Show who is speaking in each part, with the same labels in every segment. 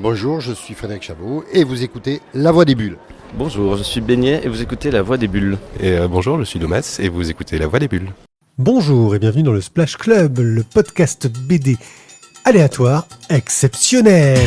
Speaker 1: Bonjour, je suis Frédéric Chabot et vous écoutez La Voix des Bulles.
Speaker 2: Bonjour, je suis Beignet et vous écoutez La Voix des Bulles.
Speaker 3: Et bonjour, je suis Domas et vous écoutez La Voix des Bulles.
Speaker 4: Bonjour et bienvenue dans le Splash Club, le podcast BD aléatoire exceptionnel.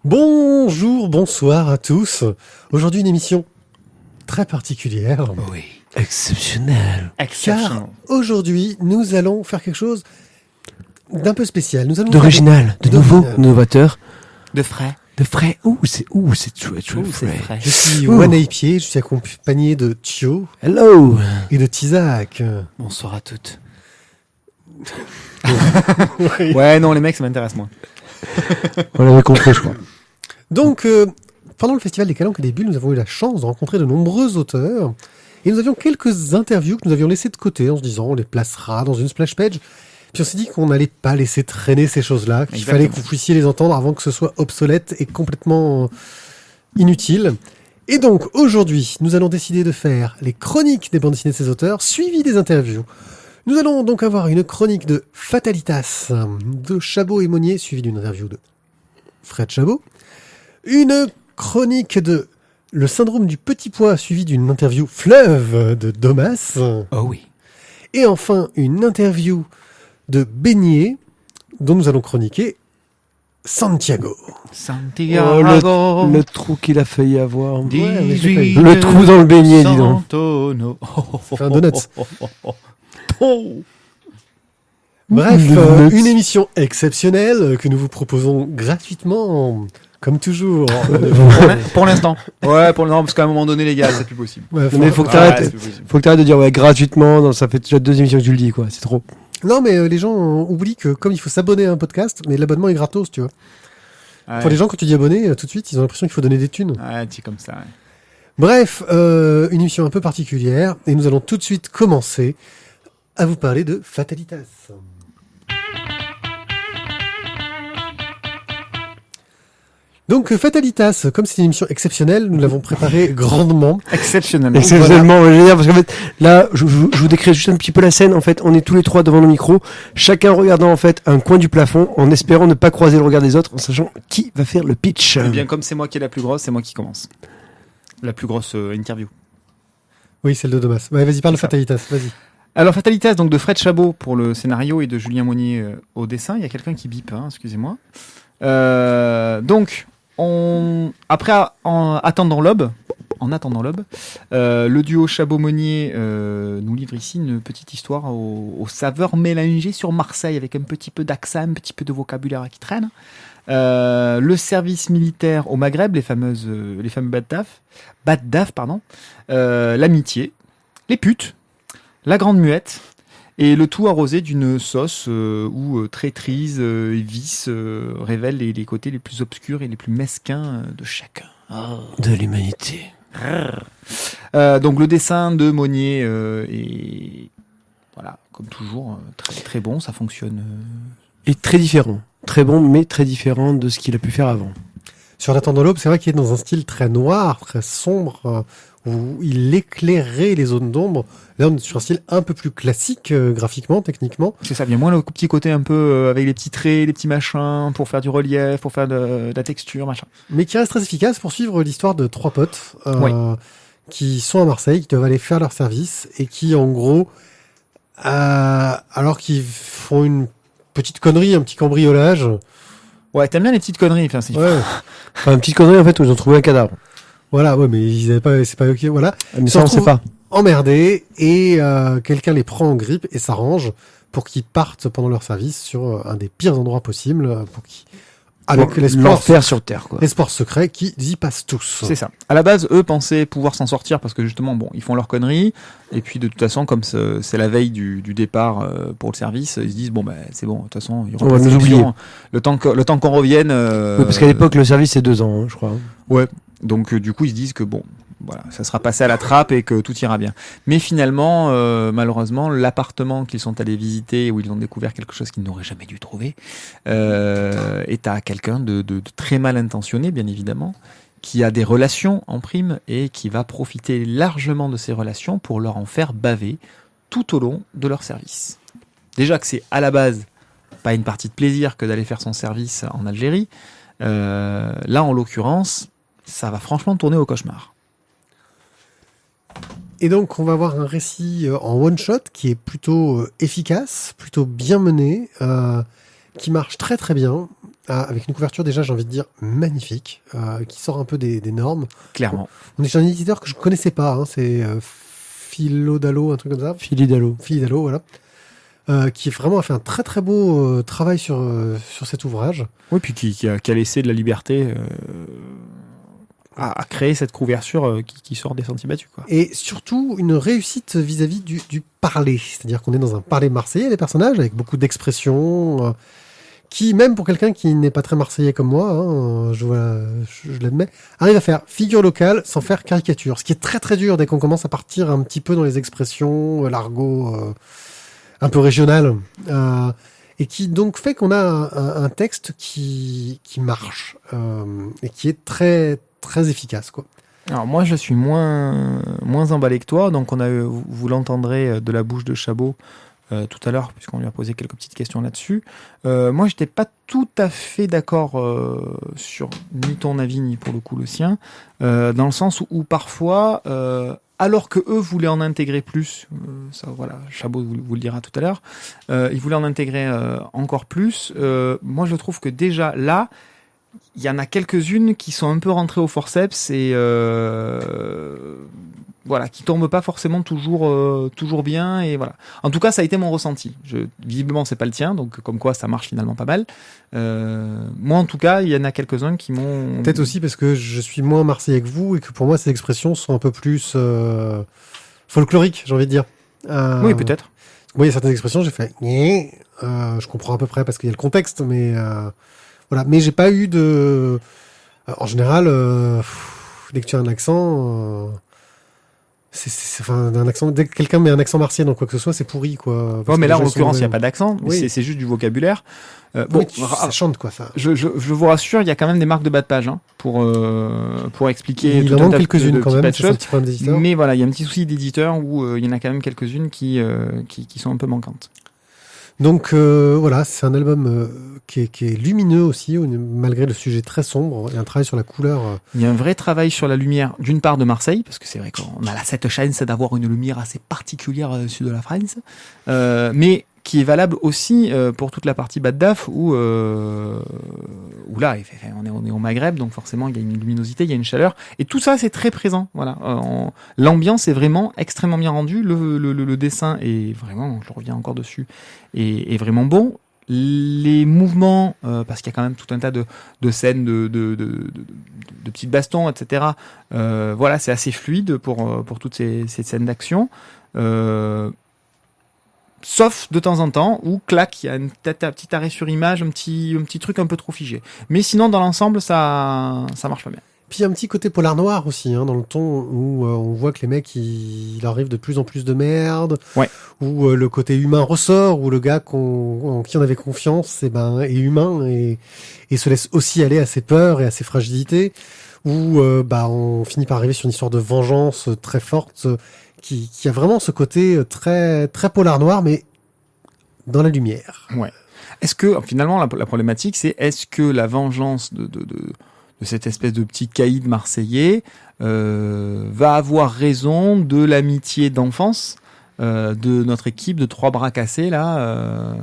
Speaker 4: Bonjour, bonsoir à tous. Aujourd'hui une émission très particulière.
Speaker 2: Oui, exceptionnel.
Speaker 4: Car aujourd'hui nous allons faire quelque chose d'un peu spécial. Nous allons
Speaker 2: D'original, de nouveau,
Speaker 4: d'original.
Speaker 2: novateur.
Speaker 5: De frais.
Speaker 2: De frais. C'est très frais.
Speaker 4: Je suis One Apier, je suis accompagné de Thio
Speaker 2: Hello.
Speaker 4: et de Tizak.
Speaker 5: Bonsoir à toutes. Ouais, non, les mecs, ça m'intéresse moins.
Speaker 2: On l'avait compris, je crois.
Speaker 4: Donc, pendant le Festival des Calanques et des Bulles, nous avons eu la chance de rencontrer de nombreux auteurs. Et nous avions quelques interviews que nous avions laissées de côté en se disant on les placera dans une splash page. Puis on s'est dit qu'on n'allait pas laisser traîner ces choses-là, qu'il
Speaker 5: Exactement.
Speaker 4: fallait que vous puissiez les entendre avant que ce soit obsolète et complètement inutile. Et donc, aujourd'hui, nous allons décider de faire les chroniques des bandes dessinées de ces auteurs, suivies des interviews. Nous allons donc avoir une chronique de Fatalitas, de Chabot et Monnier, suivie d'une interview de Fred Chabot. Une chronique de Le syndrome du petit pois, suivie d'une interview Fleuve de Domas.
Speaker 5: Oh oui.
Speaker 4: Et enfin, une interview de Beignet, dont nous allons chroniquer Santiago.
Speaker 5: Santiago.
Speaker 2: Le trou qu'il a failli avoir.
Speaker 4: mais je l'ai pas eu.
Speaker 2: Le trou dans le beignet, dis donc.
Speaker 5: Santono.
Speaker 4: Ça fait un donut.
Speaker 5: Oh.
Speaker 4: Bref,
Speaker 2: Donuts.
Speaker 4: une émission exceptionnelle que nous vous proposons gratuitement, comme toujours.
Speaker 5: Pour l'instant. Ouais, non, parce qu'à un moment donné, les gars, c'est plus possible.
Speaker 4: Ouais,
Speaker 2: Mais faut que
Speaker 5: Ouais,
Speaker 2: t'arrêtes.
Speaker 5: c'est plus possible.
Speaker 2: Faut que t'arrêtes de dire ouais gratuitement. Non, ça fait déjà 2 émissions que tu le dis quoi. C'est trop.
Speaker 4: Non, mais les gens oublient que comme il faut s'abonner à un podcast, mais l'abonnement est gratos, tu vois.
Speaker 5: Ouais.
Speaker 4: Pour les gens, quand tu dis abonner, tout de suite, ils ont l'impression qu'il faut donner des thunes.
Speaker 5: Ouais, c'est comme ça. Ouais.
Speaker 4: Bref, une émission un peu particulière, et nous allons tout de suite commencer à vous parler de Fatalitas. Donc Fatalitas, comme c'est une émission exceptionnelle, nous l'avons préparée grandement.
Speaker 5: Exceptionnel.
Speaker 2: Exceptionnellement, je veux dire, parce qu'en fait, là, je vous décris juste un petit peu la scène. En fait, on est tous les trois devant nos micros, chacun regardant en fait un coin du plafond, en espérant ne pas croiser le regard des autres, en sachant qui va faire le pitch.
Speaker 5: Eh bien, comme c'est moi qui est la plus grosse, c'est moi qui commence. La plus grosse interview.
Speaker 4: Oui, celle de Domas. Ouais, vas-y, parle de
Speaker 5: C'est ça.
Speaker 4: Fatalitas, vas-y.
Speaker 5: Alors, Fatalitas, donc de Fred Chabot pour le scénario et de Julien Monnier au dessin. Il y a quelqu'un qui bip, hein, excusez-moi. Donc, en attendant l'aube, le duo Chabot-Monnier nous livre ici une petite histoire aux saveurs mélangées sur Marseille, avec un petit peu d'accent, un petit peu de vocabulaire qui traîne. Le service militaire au Maghreb, les fameux Baddaf, l'amitié, les putes, la grande muette, et le tout arrosé d'une sauce où traîtrise et vice révèlent les côtés les plus obscurs et les plus mesquins de chacun.
Speaker 2: De l'humanité.
Speaker 5: Donc le dessin de Monnier est, voilà, comme toujours, très, très bon, ça fonctionne.
Speaker 2: Et très différent. Très bon, mais très différent de ce qu'il a pu faire avant.
Speaker 4: Sur L'attendant l'aube, c'est vrai qu'il est dans un style très noir, très sombre, où il éclairait les zones d'ombre. Là, on est sur un style un peu plus classique, graphiquement, techniquement.
Speaker 5: C'est ça, bien moins le petit côté un peu avec les petits traits, les petits machins, pour faire du relief, pour faire de la texture, machin.
Speaker 4: Mais qui reste très efficace pour suivre l'histoire de trois potes
Speaker 5: Oui.
Speaker 4: qui sont à Marseille, qui doivent aller faire leur service et qui, en gros, alors qu'ils font une petite connerie, un petit cambriolage.
Speaker 5: Ouais, t'aimes bien les petites conneries, enfin, c'est...
Speaker 4: Ouais,
Speaker 2: Enfin, une petite connerie en fait où ils ont trouvé un cadavre.
Speaker 4: voilà, ouais, mais ils avaient pas, c'est pas ok, voilà.
Speaker 2: Mais
Speaker 4: Ils
Speaker 2: ça,
Speaker 4: se
Speaker 2: on sait
Speaker 4: retrouvent
Speaker 2: pas.
Speaker 4: emmerdés et quelqu'un les prend en grippe et s'arrange pour qu'ils partent pendant leur service sur un des pires endroits possibles, pour qu'ils avec les sports,
Speaker 2: l'enfer sur Terre, quoi.
Speaker 4: les sports secrets qui y passent tous.
Speaker 5: C'est ça. À la base, eux pensaient pouvoir s'en sortir parce que justement, bon, ils font leurs conneries. Et puis, de toute façon, comme c'est la veille du départ pour le service, ils se disent, bon, bah, c'est bon, de toute façon, il y aura
Speaker 2: On
Speaker 5: pas
Speaker 2: va
Speaker 5: de
Speaker 2: nous oublier.
Speaker 5: sélection. Le temps qu'on revienne.
Speaker 2: Oui, parce qu'à l'époque, le service, c'est 2 ans, hein, je crois.
Speaker 5: Ouais. Donc, du coup, ils se disent que bon, voilà, ça sera passé à la trappe et que tout ira bien. Mais finalement, malheureusement, l'appartement qu'ils sont allés visiter, où ils ont découvert quelque chose qu'ils n'auraient jamais dû trouver, est à quelqu'un de très mal intentionné, bien évidemment, qui a des relations en prime et qui va profiter largement de ces relations pour leur en faire baver tout au long de leur service. Déjà que c'est à la base pas une partie de plaisir que d'aller faire son service en Algérie, là, en l'occurrence, ça va franchement tourner au cauchemar.
Speaker 4: Et donc, on va avoir un récit en one-shot qui est plutôt efficace, plutôt bien mené, qui marche très très bien, avec une couverture déjà, j'ai envie de dire, magnifique, qui sort un peu des normes.
Speaker 5: Clairement.
Speaker 4: On est chez un éditeur que je ne connaissais pas, hein, c'est Philodalo, un truc comme ça.
Speaker 2: Philidalo.
Speaker 4: Philidalo, voilà. Qui vraiment a fait un très très beau travail sur cet ouvrage.
Speaker 5: Oui, puis qui a laissé de la liberté à créer cette couverture qui sort des sentiers battus, quoi.
Speaker 4: Et surtout, une réussite vis-à-vis du parler. C'est-à-dire qu'on est dans un parler marseillais, les personnages, avec beaucoup d'expressions, qui, même pour quelqu'un qui n'est pas très marseillais comme moi, hein, je l'admets, arrive à faire figure locale sans faire caricature. Ce qui est très très dur dès qu'on commence à partir un petit peu dans les expressions, l'argot un peu régional. Et qui donc fait qu'on a un texte qui marche et qui est très très efficace, quoi.
Speaker 5: Alors moi, je suis moins emballé que toi, donc vous l'entendrez de la bouche de Chabot tout à l'heure, puisqu'on lui a posé quelques petites questions là-dessus. Moi, j'étais pas tout à fait d'accord sur ni ton avis, ni pour le coup le sien, dans le sens où parfois, alors que eux voulaient en intégrer plus, ça voilà, Chabot vous le dira tout à l'heure, ils voulaient en intégrer encore plus. Moi, je trouve que déjà là, il y en a quelques-unes qui sont un peu rentrées au forceps et voilà, qui tombent pas forcément toujours bien, et voilà. En tout cas, ça a été mon ressenti. Visiblement, c'est pas le tien, donc comme quoi ça marche finalement pas mal. Moi, en tout cas, il y en a quelques-uns qui m'ont...
Speaker 4: Peut-être aussi parce que je suis moins marseillais que vous et que pour moi, ces expressions sont un peu plus folkloriques, j'ai envie de dire.
Speaker 5: Oui, peut-être.
Speaker 4: Moi, il y a certaines expressions, j'ai fait... je comprends à peu près parce qu'il y a le contexte, mais... voilà, mais j'ai pas eu de... en général, dès que tu as un accent... enfin, un accent, dès que quelqu'un met un accent marseillais dans quoi que ce soit, c'est pourri, quoi.
Speaker 5: Ouais, mais là, en l'occurrence, il n'y a pas d'accent.
Speaker 4: Oui.
Speaker 5: C'est juste du vocabulaire.
Speaker 4: Bon, ça chante, quoi, ça.
Speaker 5: Je vous rassure, il y a quand même des marques de bas de page pour expliquer.
Speaker 4: Il en manque quelques-unes quand même, c'est un petit problème d'éditeur.
Speaker 5: Mais voilà, il y a un petit souci d'éditeur où il y en a quand même quelques-unes qui sont un peu manquantes.
Speaker 4: Donc voilà, c'est un album qui est lumineux aussi, malgré le sujet très sombre. Il y a un travail sur la couleur.
Speaker 5: Il y a un vrai travail sur la lumière, d'une part de Marseille, parce que c'est vrai qu'on a cette chance d'avoir une lumière assez particulière au sud de la France, mais qui est valable aussi pour toute la partie Bad Daf, où là, on est au Maghreb, donc forcément il y a une luminosité, il y a une chaleur, et tout ça c'est très présent. Voilà, l'ambiance est vraiment extrêmement bien rendue, le dessin est vraiment, je reviens encore dessus, est vraiment bon. Les mouvements, parce qu'il y a quand même tout un tas de scènes de petites bastons, etc. Voilà, c'est assez fluide pour toutes ces scènes d'action. Sauf de temps en temps où, clac, il y a un petit arrêt sur image, un petit truc un peu trop figé. Mais sinon, dans l'ensemble, ça marche pas bien.
Speaker 4: Puis il y a un petit côté polar noir aussi, hein, dans le ton où on voit que les mecs, il arrive de plus en plus de merde,
Speaker 5: ouais.
Speaker 4: Où le côté humain ressort, où le gars en qui on avait confiance est humain et se laisse aussi aller à ses peurs et à ses fragilités, où on finit par arriver sur une histoire de vengeance très forte, qui a vraiment ce côté très, très polar noir, mais dans la lumière.
Speaker 5: Ouais. Est-ce que, finalement, la problématique, c'est est-ce que la vengeance de cette espèce de petit caïd marseillais va avoir raison de l'amitié d'enfance de notre équipe de 3 bras cassés, là,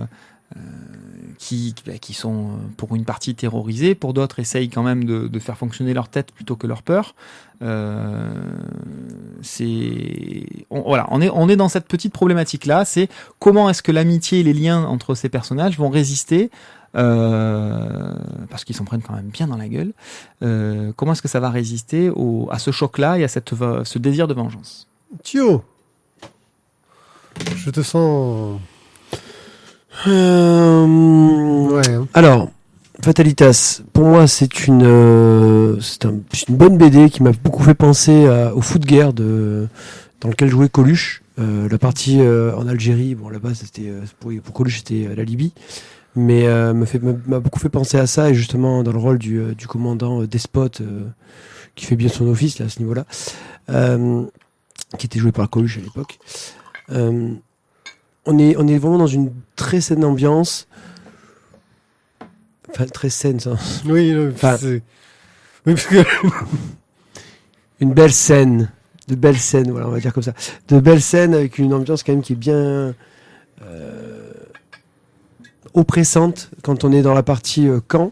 Speaker 5: qui sont pour une partie terrorisés, pour d'autres essayent quand même de faire fonctionner leur tête plutôt que leur peur. On est dans cette petite problématique là, c'est comment est-ce que l'amitié et les liens entre ces personnages vont résister parce qu'ils s'en prennent quand même bien dans la gueule. Comment est-ce que ça va résister à ce choc-là et à ce désir de vengeance?
Speaker 4: Thio, je te sens... Ouais. hein.
Speaker 2: Alors, Fatalitas, pour moi, c'est une bonne BD qui m'a beaucoup fait penser au foot de guerre dans lequel jouait Coluche. La partie en Algérie, bon là-bas c'était pour Coluche c'était la Libye, mais m'a beaucoup fait penser à ça, et justement dans le rôle du commandant despote qui fait bien son office là à ce niveau-là, qui était joué par Coluche à l'époque. On est vraiment dans une très saine ambiance. Enfin, très saine, ça.
Speaker 4: Oui,
Speaker 2: Enfin,
Speaker 4: c'est... Oui, parce que...
Speaker 2: Une belle scène. De belles scènes, voilà, on va dire comme ça. De belles scènes avec une ambiance quand même qui est bien oppressante quand on est dans la partie camp,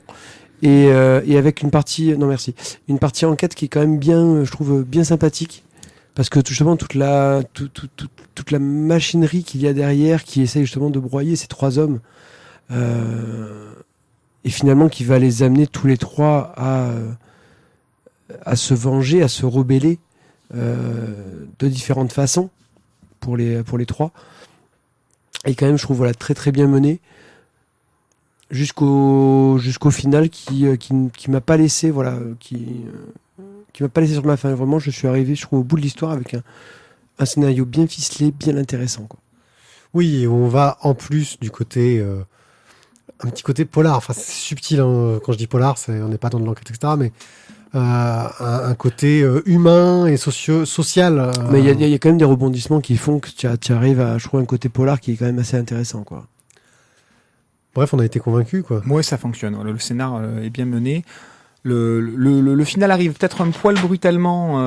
Speaker 2: et avec une partie... Non, merci. Une partie enquête qui est quand même bien, je trouve, bien sympathique. Parce que justement, toute la machinerie qu'il y a derrière qui essaye justement de broyer ces trois hommes, et finalement qui va les amener tous les trois à se venger, à se rebeller de différentes façons pour les trois. Et quand même, je trouve voilà, très très bien mené jusqu'au final qui m'a pas laissé qui m'a pas laissé sur ma faim. Vraiment, je suis arrivé, je trouve, au bout de l'histoire avec un scénario bien ficelé, bien intéressant, quoi.
Speaker 4: Oui, on va en plus du côté... un petit côté polar. Enfin, c'est subtil, hein. Quand je dis polar, on n'est pas dans de l'enquête, etc. Mais un côté humain et social.
Speaker 2: Mais il y a quand même des rebondissements qui font que tu arrives à, je trouve, un côté polar qui est quand même assez intéressant, quoi.
Speaker 4: Bref, on a été convaincus, quoi.
Speaker 5: Moi, ça fonctionne. Voilà, le scénar est bien mené. Le final arrive peut-être un poil brutalement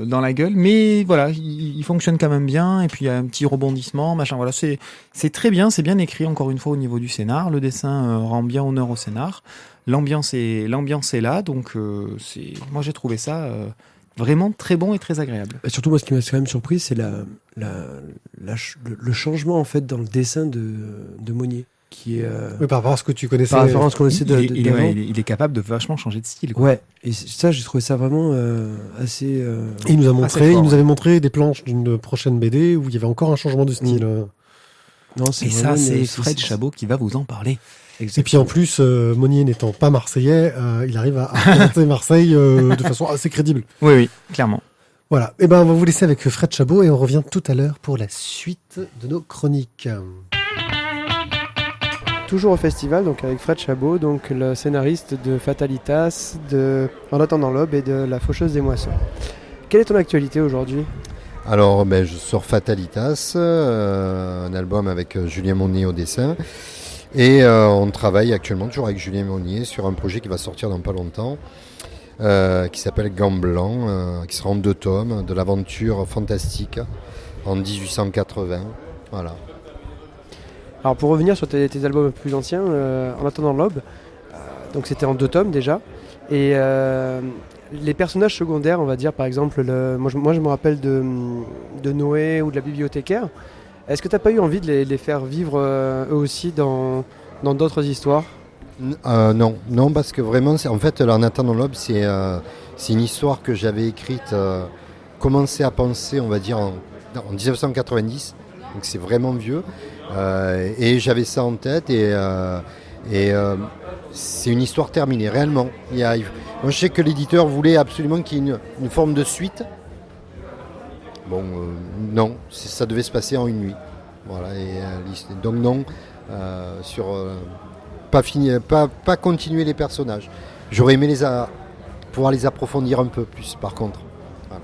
Speaker 5: dans la gueule, mais voilà, il fonctionne quand même bien. Et puis il y a un petit rebondissement, machin. Voilà, c'est très bien, c'est bien écrit. Encore une fois au niveau du scénar, le dessin rend bien honneur au scénar. L'ambiance est là, donc moi j'ai trouvé ça vraiment très bon et très agréable.
Speaker 2: Et surtout, moi, ce qui m'a quand même surpris, c'est le changement en fait dans le dessin de Monnier, qui est
Speaker 4: Oui, par rapport à ce que tu connaissais.
Speaker 2: par référence qu'on essaie
Speaker 5: Il est capable de vachement changer de style, quoi.
Speaker 2: Ouais, et ça, j'ai trouvé ça vraiment assez.
Speaker 4: Il nous
Speaker 5: fort,
Speaker 4: avait montré des planches d'une prochaine BD où il y avait encore un changement de style.
Speaker 2: Non,
Speaker 5: Et ça, c'est Fred Chabot qui va vous en parler.
Speaker 4: Et puis en plus, Monnier n'étant pas marseillais, il arrive à représenter Marseille de façon assez crédible.
Speaker 5: Oui, clairement.
Speaker 4: Voilà. Et ben, on va vous laisser avec Fred Chabot et on revient tout à l'heure pour la suite de nos chroniques.
Speaker 2: Toujours au festival, donc avec Fred Chabot, donc le scénariste de Fatalitas, de En attendant l'aube et de La Faucheuse des moissons. Quelle est ton actualité aujourd'hui ?
Speaker 1: Alors, je sors Fatalitas, un album avec Julien Monnier au dessin. Et on travaille actuellement toujours avec Julien Monnier sur un projet qui va sortir dans pas longtemps, qui s'appelle Gants Blancs, qui sera en 2 tomes, de l'aventure fantastique en 1880. Voilà.
Speaker 2: Alors pour revenir sur tes albums plus anciens, En attendant l'aube, donc c'était en 2 tomes déjà, et les personnages secondaires, on va dire par exemple, moi je me rappelle de Noé ou de la bibliothécaire. Est-ce que tu n'as pas eu envie de les faire vivre eux aussi dans d'autres histoires ?
Speaker 1: Non, parce que vraiment, en fait, En attendant l'aube, c'est une histoire que j'avais écrite, commencé à penser, on va dire, en 1990, donc c'est vraiment vieux, et j'avais ça en tête, et c'est une histoire terminée, réellement. Moi, je sais que l'éditeur voulait absolument qu'il y ait une forme de suite. Bon, non, ça devait se passer en une nuit. Voilà, et donc non, pas continuer les personnages. J'aurais aimé pouvoir les approfondir un peu plus, par contre. Voilà.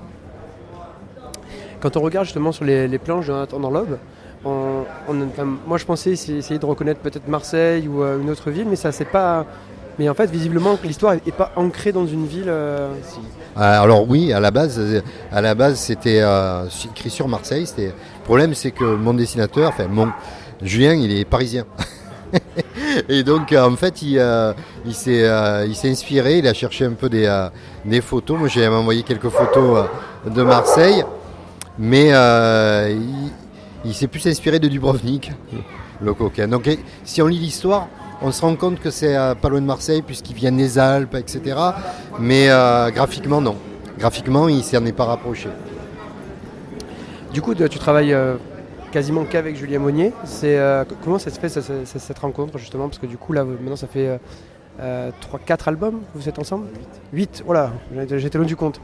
Speaker 2: Quand on regarde justement sur les planches de En attendant l'aube, moi je pensais essayer de reconnaître peut-être Marseille ou une autre ville, mais ça c'est pas. Mais en fait, visiblement, l'histoire n'est pas ancrée dans une ville.
Speaker 1: Alors oui, à la base, c'était écrit sur Marseille. Le problème, c'est que mon dessinateur, Julien, il est parisien. Et donc, en fait, il s'est inspiré. Il a cherché un peu des photos. Moi, j'ai envoyé quelques photos de Marseille, mais il s'est plus inspiré de Dubrovnik, le coquin. Donc, si on lit l'histoire, On se rend compte que c'est pas loin de Marseille puisqu'ils viennent des Alpes, etc. Mais graphiquement, non. Graphiquement, il ne s'en est pas rapproché.
Speaker 2: Du coup, tu travailles quasiment qu'avec Julien Monnier. Comment ça se fait cette rencontre justement? Parce que du coup, là, maintenant, ça fait 4 albums que vous êtes ensemble 8. Oh là, j'étais loin du compte.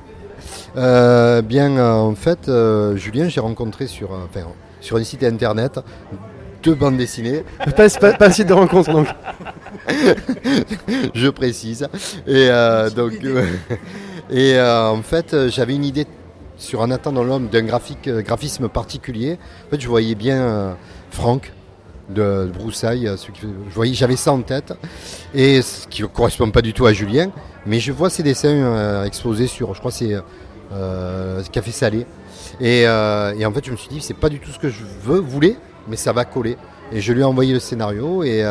Speaker 1: En fait, Julien, j'ai rencontré sur un site internet 2 bandes dessinées.
Speaker 2: Pas un site de rencontre, donc.
Speaker 1: Je précise. En fait, j'avais une idée sur En attendant l'homme d'un graphisme particulier. En fait, je voyais bien Franck de Broussailles. J'avais ça en tête. Et ce qui ne correspond pas du tout à Julien. Mais je vois ses dessins exposés sur, je crois que c'est Café Salé. Et en fait, je me suis dit, c'est pas du tout ce que je voulais, mais ça va coller. Et je lui ai envoyé le scénario et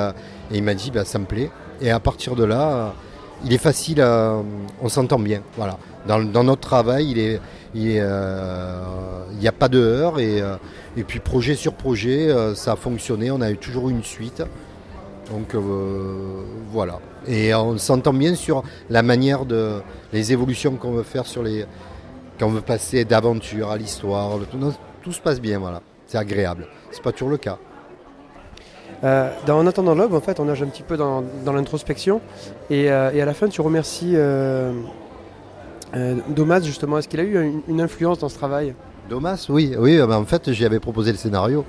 Speaker 1: il m'a dit, ça me plaît. Et à partir de là, il est facile, on s'entend bien. Voilà. Dans notre travail, il n'y a pas de heurts et puis projet sur projet, ça a fonctionné. On a toujours eu une suite. Donc voilà. Et on s'entend bien sur la manière les évolutions qu'on veut faire quand on veut passer d'aventure à l'histoire. Tout se passe bien, voilà. C'est agréable. C'est pas toujours le cas.
Speaker 2: Dans En attendant l'aube, en fait, on nage un petit peu dans l'introspection. Et à la fin, tu remercies Domas, justement. Est-ce qu'il a eu une influence dans ce travail?
Speaker 1: Domas, oui. En fait, j'y avais proposé le scénario,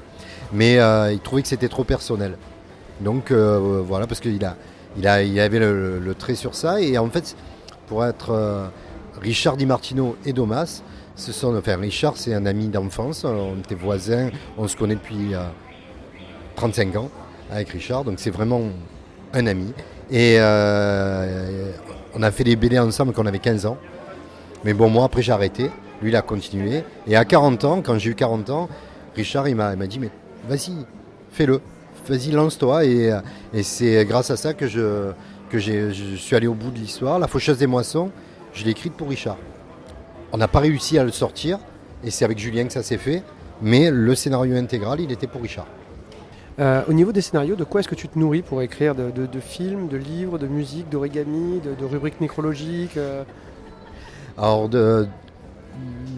Speaker 1: mais il trouvait que c'était trop personnel. Donc voilà, parce qu'il avait le trait sur ça. Et en fait, pour être Richard Di Martino et Domas, Richard, c'est un ami d'enfance. On était voisins, on se connaît depuis 35 ans avec Richard, donc c'est vraiment un ami. Et on a fait des BD ensemble quand on avait 15 ans. Mais bon, moi après j'ai arrêté, lui il a continué. Et à 40 ans, quand j'ai eu 40 ans, Richard il m'a dit, mais vas-y, fais-le, vas-y, lance-toi. Et c'est grâce à ça que je suis allé au bout de l'histoire. La Faucheuse des Moissons, je l'ai écrite pour Richard. On n'a pas réussi à le sortir, et c'est avec Julien que ça s'est fait, mais le scénario intégral, il était pour Richard.
Speaker 2: Au niveau des scénarios, de quoi est-ce que tu te nourris pour écrire de films, de livres, de musique, d'origami, de rubriques nécrologiques
Speaker 1: Alors, de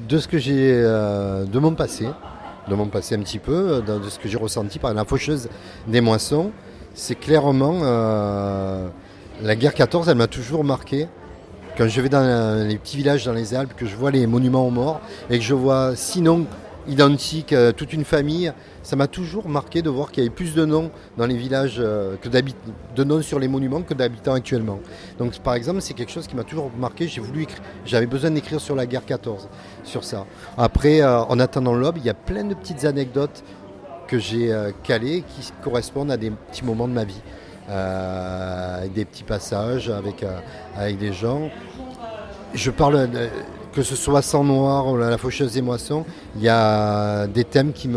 Speaker 1: ce que j'ai, de mon passé un petit peu, de ce que j'ai ressenti par la Faucheuse des Moissons, c'est clairement la guerre 14, elle m'a toujours marqué. Quand je vais dans les petits villages dans les Alpes, que je vois les monuments aux morts et que je vois 6 noms identiques, toute une famille, ça m'a toujours marqué de voir qu'il y avait plus de noms dans les villages de noms sur les monuments que d'habitants actuellement. Donc par exemple, c'est quelque chose qui m'a toujours marqué. J'avais besoin d'écrire sur la guerre 14, sur ça. Après, En attendant l'aube, il y a plein de petites anecdotes que j'ai calées qui correspondent à des petits moments de ma vie. Avec des petits passages, avec des gens. Je parle, que ce soit Sang Noir ou La Faucheuse des Moissons, il y a des thèmes qui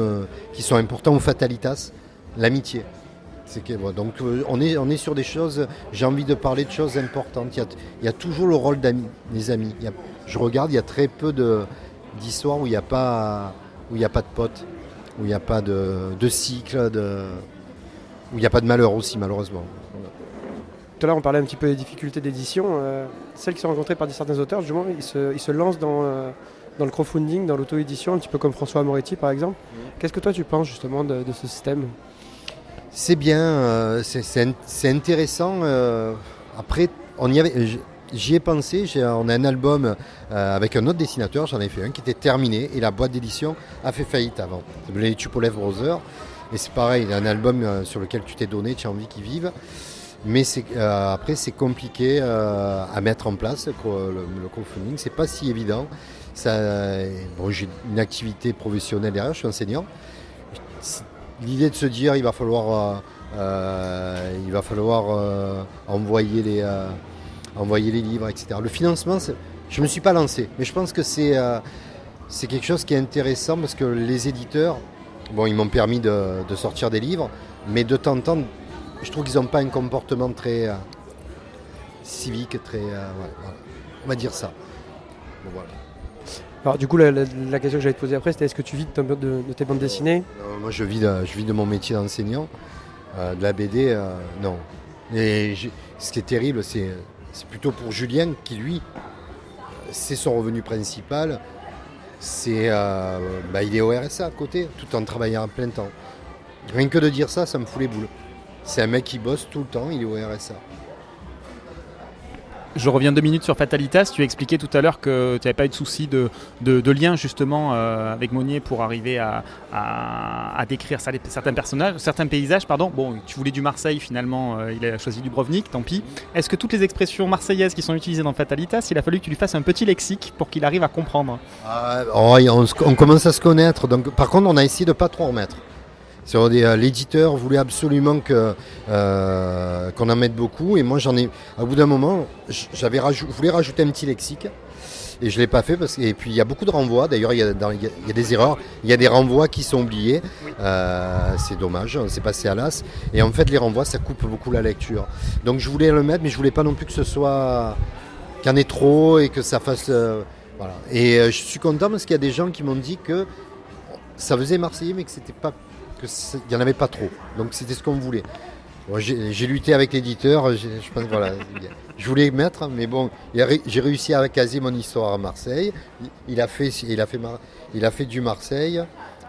Speaker 1: sont importants, ou Fatalitas, l'amitié. Donc on est sur des choses, j'ai envie de parler de choses importantes. Il y a toujours le rôle des amis. Je regarde, il y a très peu d'histoires où il n'y a pas de potes, où il n'y a pas de cycle, où il n'y a pas de malheur aussi, malheureusement.
Speaker 2: Tout à l'heure, on parlait un petit peu des difficultés d'édition. Celles qui sont rencontrées par certains auteurs, justement, ils se lancent dans le crowdfunding, dans l'auto-édition, un petit peu comme François Moretti, par exemple. Qu'est-ce que toi, tu penses justement de ce système?
Speaker 1: C'est bien, c'est intéressant. Après, j'y ai pensé. On a un album avec un autre dessinateur, j'en ai fait un qui était terminé, et la boîte d'édition a fait faillite avant. C'est les Tupolev Brothers. Et c'est pareil, il y a un album sur lequel tu t'es donné, tu as envie qu'il vive. Mais après, c'est compliqué à mettre en place, le crowdfunding. C'est pas si évident. J'ai une activité professionnelle derrière, je suis enseignant. L'idée de se dire il va falloir envoyer les livres, etc. Le financement, je ne me suis pas lancé. Mais je pense que c'est quelque chose qui est intéressant parce que les éditeurs, ils m'ont permis de sortir des livres, mais de temps en temps, je trouve qu'ils n'ont pas un comportement très civique, on va dire ça. Bon, voilà.
Speaker 2: Alors du coup, la question que j'allais te poser après, c'était est-ce que tu vis de tes bandes dessinées?
Speaker 1: Moi, je vis de mon métier d'enseignant. De la BD, non. Ce qui est terrible, c'est plutôt pour Julien qui, lui, c'est son revenu principal. Il est au RSA à côté, tout en travaillant à plein temps. Rien que de dire ça, ça me fout les boules. C'est un mec qui bosse tout le temps, il est au RSA.
Speaker 5: Je reviens 2 minutes sur Fatalitas. Tu as expliqué tout à l'heure que tu n'avais pas eu de souci de lien justement avec Monnier pour arriver à décrire certains personnages, certains paysages. Bon, tu voulais du Marseille, finalement, il a choisi Dubrovnik, tant pis. Est-ce que toutes les expressions marseillaises qui sont utilisées dans Fatalitas, il a fallu que tu lui fasses un petit lexique pour qu'il arrive à comprendre?
Speaker 1: On commence à se connaître, donc par contre on a essayé de ne pas trop en mettre. L'éditeur voulait absolument qu'on en mette beaucoup, et moi au bout d'un moment, je voulais rajouter un petit lexique, et je ne l'ai pas fait, et puis il y a beaucoup de renvois, d'ailleurs il y a des erreurs, il y a des renvois qui sont oubliés, c'est dommage, c'est passé à l'as, et en fait les renvois ça coupe beaucoup la lecture. Donc je voulais le mettre, mais je voulais pas non plus que ce soit, qu'il y en ait trop, et que ça fasse... voilà. Et je suis content parce qu'il y a des gens qui m'ont dit que ça faisait Marseillais, mais que c'était pas... qu'il n'y en avait pas trop, donc c'était ce qu'on voulait. Bon, j'ai lutté avec l'éditeur, je pense voilà, je voulais mettre, mais bon, j'ai réussi à caser mon histoire à Marseille. Il a fait du Marseille.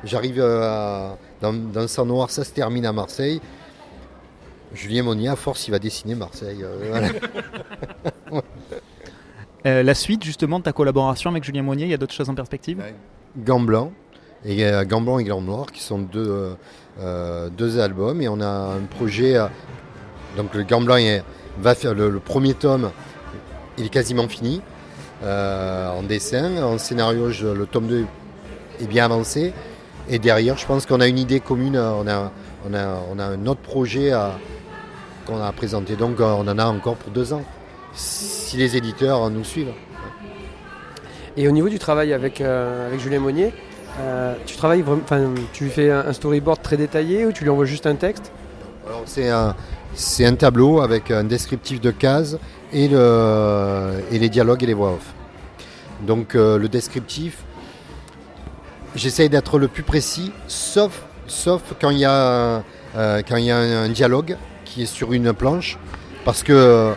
Speaker 1: J'arrive dans Sang Noir, ça se termine à Marseille. Julien Monnier, à force, il va dessiner Marseille. Voilà.
Speaker 5: La suite justement de ta collaboration avec Julien Monnier, il y a d'autres choses en perspective?
Speaker 1: Gants Blancs. Et Gants Blancs et Gants Noirs, qui sont deux albums, et on a un projet. Donc le Gants Blancs va faire le premier tome, il est quasiment fini en dessin, en scénario. Le tome 2 est bien avancé, et derrière, je pense qu'on a une idée commune. On a un autre projet qu'on a présenté, donc on en a encore pour 2 ans, si les éditeurs nous suivent.
Speaker 2: Et au niveau du travail avec Julien Monnier, tu fais un storyboard très détaillé ou tu lui envoies juste un texte?
Speaker 1: Alors c'est un tableau avec un descriptif de cases et les dialogues et les voix off. Donc le descriptif, j'essaye d'être le plus précis, sauf quand il y a un dialogue qui est sur une planche, parce que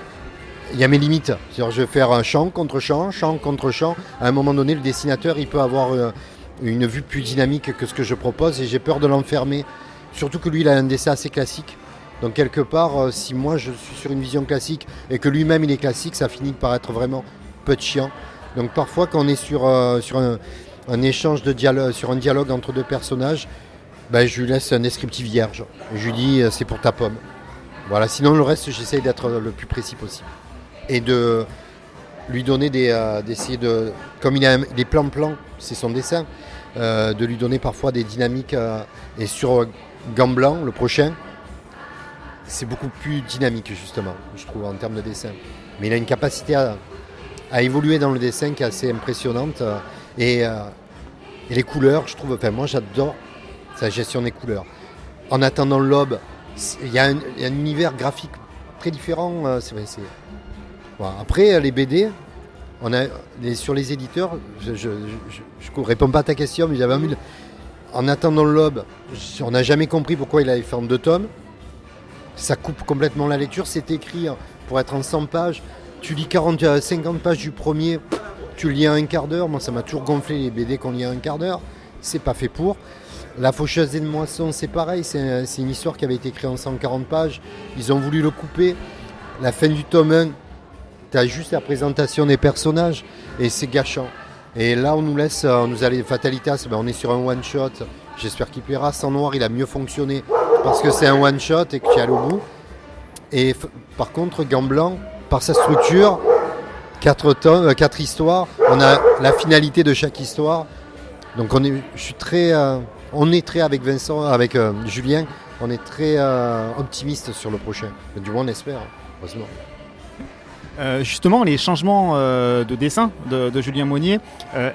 Speaker 1: il y a mes limites. C'est-à-dire, je vais faire un champ contre champ, champ contre champ. À un moment donné, le dessinateur, il peut avoir une vue plus dynamique que ce que je propose, et j'ai peur de l'enfermer. Surtout que lui, il a un dessin assez classique. Donc quelque part, si moi je suis sur une vision classique et que lui-même il est classique, ça finit par être vraiment peu de chiant. Donc parfois, quand on est sur un échange de dialogue, sur un dialogue entre 2 personnages, je lui laisse un descriptif vierge. Je lui dis c'est pour ta pomme. Voilà. Sinon le reste, j'essaye d'être le plus précis possible et de lui donner d'essayer de, comme il a des plans, c'est son dessin, de lui donner parfois des dynamiques. Et sur Gants Blancs, le prochain, c'est beaucoup plus dynamique justement, je trouve, en termes de dessin. Mais il a une capacité à évoluer dans le dessin qui est assez impressionnante. Et les couleurs, je trouve, enfin moi j'adore sa gestion des couleurs. En attendant l'aube, il y a un univers graphique très différent. Voilà. Après, les BD, sur les éditeurs, je ne réponds pas à ta question, mais j'avais envie en attendant l'aube, on n'a jamais compris pourquoi il avait fait en 2 tomes. Ça coupe complètement la lecture. C'est écrit pour être en 100 pages. Tu lis 50 pages du premier, tu lis en un quart d'heure. Moi, ça m'a toujours gonflé les BD qu'on lit en un quart d'heure. C'est pas fait pour. La Faucheuse des Moissons, c'est pareil. C'est une histoire qui avait été écrite en 140 pages. Ils ont voulu le couper. La fin du tome 1, tu as juste la présentation des personnages et c'est gâchant. Et là, on nous a les Fatalitas, on est sur un one-shot. J'espère qu'il plaira. Sang Noir, il a mieux fonctionné parce que c'est un one-shot et que tu es allé au bout. Et par contre, Gants Blancs, par sa structure, 4 histoires, on a la finalité de chaque histoire. Donc on est très avec Vincent, avec Julien, on est très optimiste sur le prochain. Du moins, on espère, heureusement.
Speaker 5: Justement, les changements de dessin de Julien Monnier,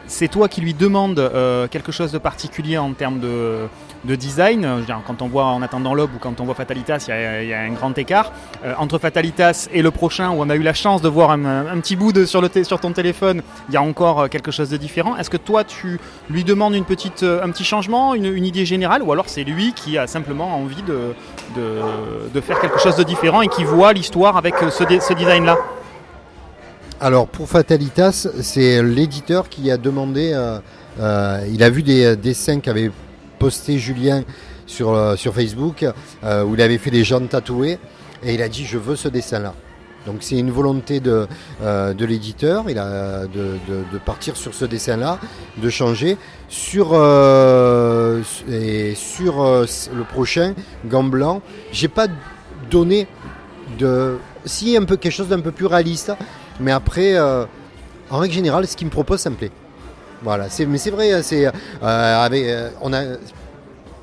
Speaker 5: c'est toi qui lui demandes quelque chose de particulier en termes de design. Je veux dire, quand on voit En attendant l'aube ou quand on voit Fatalitas, il y a un grand écart. Entre Fatalitas et le prochain, où on a eu la chance de voir un petit bout sur ton téléphone, il y a encore quelque chose de différent. Est-ce que toi, tu lui demandes un petit changement, une idée générale, ou alors c'est lui qui a simplement envie de faire quelque chose de différent et qui voit l'histoire avec ce design-là?
Speaker 1: Alors pour Fatalitas, c'est l'éditeur qui a demandé, il a vu des dessins qu'avait posté Julien sur Facebook, où il avait fait des gens tatoués, et il a dit je veux ce dessin-là. Donc c'est une volonté de l'éditeur, de partir sur ce dessin-là, de changer. Sur le prochain, Gant Blanc, j'ai pas donné si un peu quelque chose d'un peu plus réaliste. Mais après, en règle générale, ce qu'il me propose, ça me plaît. Voilà, mais c'est vrai,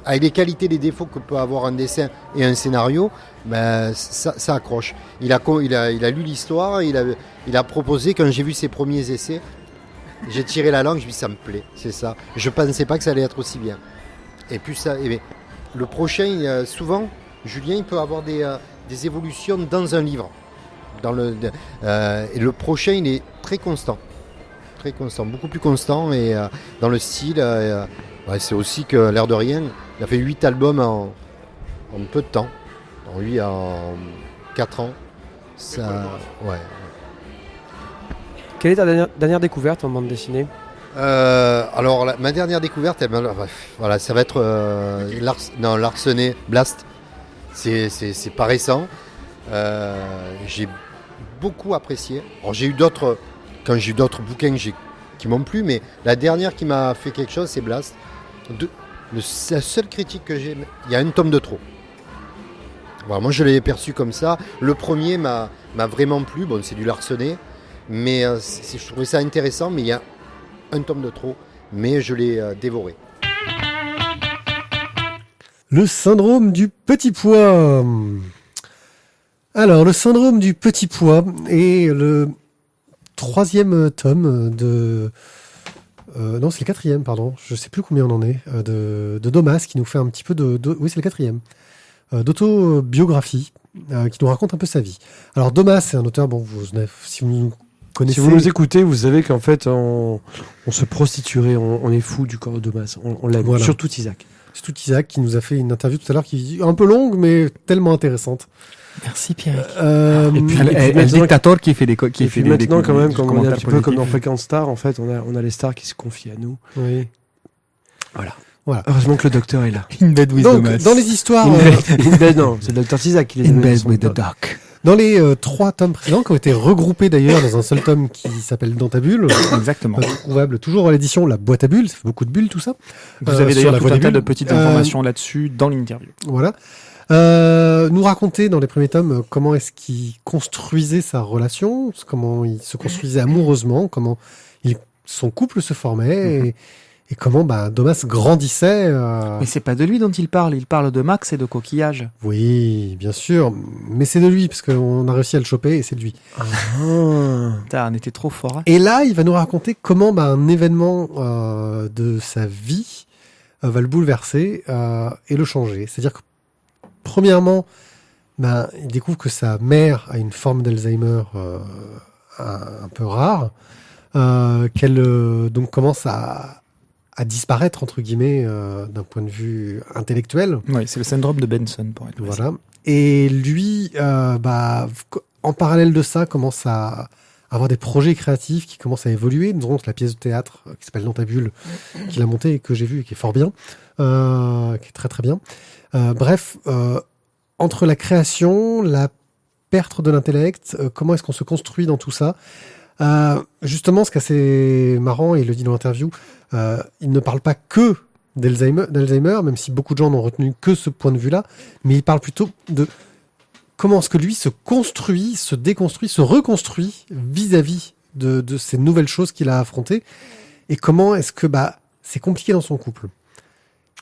Speaker 1: avec les qualités et les défauts que peut avoir un dessin et un scénario, ben, ça accroche. Il a lu l'histoire, il a proposé, quand j'ai vu ses premiers essais, j'ai tiré la langue, je me suis dit ça me plaît, c'est ça. Je ne pensais pas que ça allait être aussi bien. Et puis le prochain, souvent, Julien, il peut avoir des évolutions dans un livre. Et le prochain, il est très constant, beaucoup plus constant, et dans le style, c'est aussi que l'air de rien, il a fait 8 albums en peu de temps, en 4 ans. Ouais.
Speaker 2: Quelle est ta dernière découverte en bande dessinée?
Speaker 1: Alors ma dernière découverte, ça va être Larsenet Blast. C'est pas récent. J'ai beaucoup apprécié. Alors, j'ai eu d'autres bouquins qui m'ont plu, mais la dernière qui m'a fait quelque chose, c'est Blast. La seule critique que j'ai, il y a un tome de trop. Voilà, moi je l'ai perçu comme ça. Le premier m'a vraiment plu. Bon, c'est du Larsenet, mais je trouvais ça intéressant, mais il y a un tome de trop. Mais je l'ai dévoré.
Speaker 4: Le syndrome du petit pois. Alors, le syndrome du petit pois est le 3e tome non, c'est le 4e, pardon. Je ne sais plus combien on en est. De Domas, qui nous fait un petit peu oui, c'est le 4e. D'autobiographie, qui nous raconte un peu sa vie. Alors, Domas, c'est un auteur, si vous nous connaissez...
Speaker 2: Si vous nous écoutez, vous savez qu'en fait, on se prostituerait, on est fou du corps de Domas. On l'aime,
Speaker 4: voilà.
Speaker 2: Surtout Isaac.
Speaker 4: C'est tout Isaac qui nous a fait une interview tout à l'heure qui est un peu longue, mais tellement intéressante.
Speaker 5: Merci Pierre.
Speaker 4: Et puis
Speaker 5: le dictateur qui fait des
Speaker 2: maintenant, quand même, comme on est un petit peu comme dans
Speaker 5: positifs.
Speaker 2: Fréquence Star, en fait, on a les stars qui se confient à nous.
Speaker 4: Oui. Voilà.
Speaker 2: Heureusement que le docteur est là.
Speaker 5: In bed with
Speaker 4: Donc,
Speaker 5: Domas.
Speaker 4: dans les histoires...
Speaker 2: Non, c'est le docteur Isaac qui les a
Speaker 5: In
Speaker 2: donnés
Speaker 5: bed
Speaker 2: son
Speaker 5: with the
Speaker 2: tome.
Speaker 5: doc.
Speaker 4: Dans les 3 tomes précédents, qui ont été regroupés d'ailleurs dans un seul tome qui s'appelle Dans ta bulle,
Speaker 5: Exactement.
Speaker 4: trouvable toujours à l'édition La Boîte à Bulles, ça fait beaucoup de bulles tout ça.
Speaker 5: Vous avez
Speaker 4: sur
Speaker 5: d'ailleurs
Speaker 4: la
Speaker 5: tout
Speaker 4: voie
Speaker 5: un
Speaker 4: des
Speaker 5: tas de
Speaker 4: bulles.
Speaker 5: petites informations là-dessus dans l'interview.
Speaker 4: Voilà. Nous raconter dans les premiers tomes comment est-ce qu'il construisait sa relation, comment il se construisait amoureusement, comment son couple se formait et comment Domas grandissait.
Speaker 5: Mais c'est pas de lui dont il parle de Max et de coquillage.
Speaker 4: Oui, bien sûr, mais c'est de lui parce qu'on a réussi à le choper et c'est de lui.
Speaker 5: Putain, on était trop fort. Hein.
Speaker 4: Et là, il va nous raconter comment un événement de sa vie va le bouleverser et le changer. C'est-à-dire que premièrement, il découvre que sa mère a une forme d'Alzheimer un peu rare, qu'elle donc commence à disparaître, entre guillemets, d'un point de vue intellectuel.
Speaker 5: Oui, c'est le syndrome de Benson, pour être précis.
Speaker 4: Voilà. Et lui, en parallèle de ça, commence à avoir des projets créatifs qui commencent à évoluer. Nous avons la pièce de théâtre qui s'appelle Dans ta bulle, qu'il a montée et que j'ai vue et qui est fort bien, qui est très très bien. Bref, entre la création, la perte de l'intellect, comment est-ce qu'on se construit dans tout ça? Justement, ce qui est assez marrant, et il le dit dans l'interview, il ne parle pas que d'Alzheimer, même si beaucoup de gens n'ont retenu que ce point de vue-là, mais il parle plutôt de comment est-ce que lui se construit, se déconstruit, se reconstruit vis-à-vis de ces nouvelles choses qu'il a affrontées, et comment est-ce que c'est compliqué dans son couple.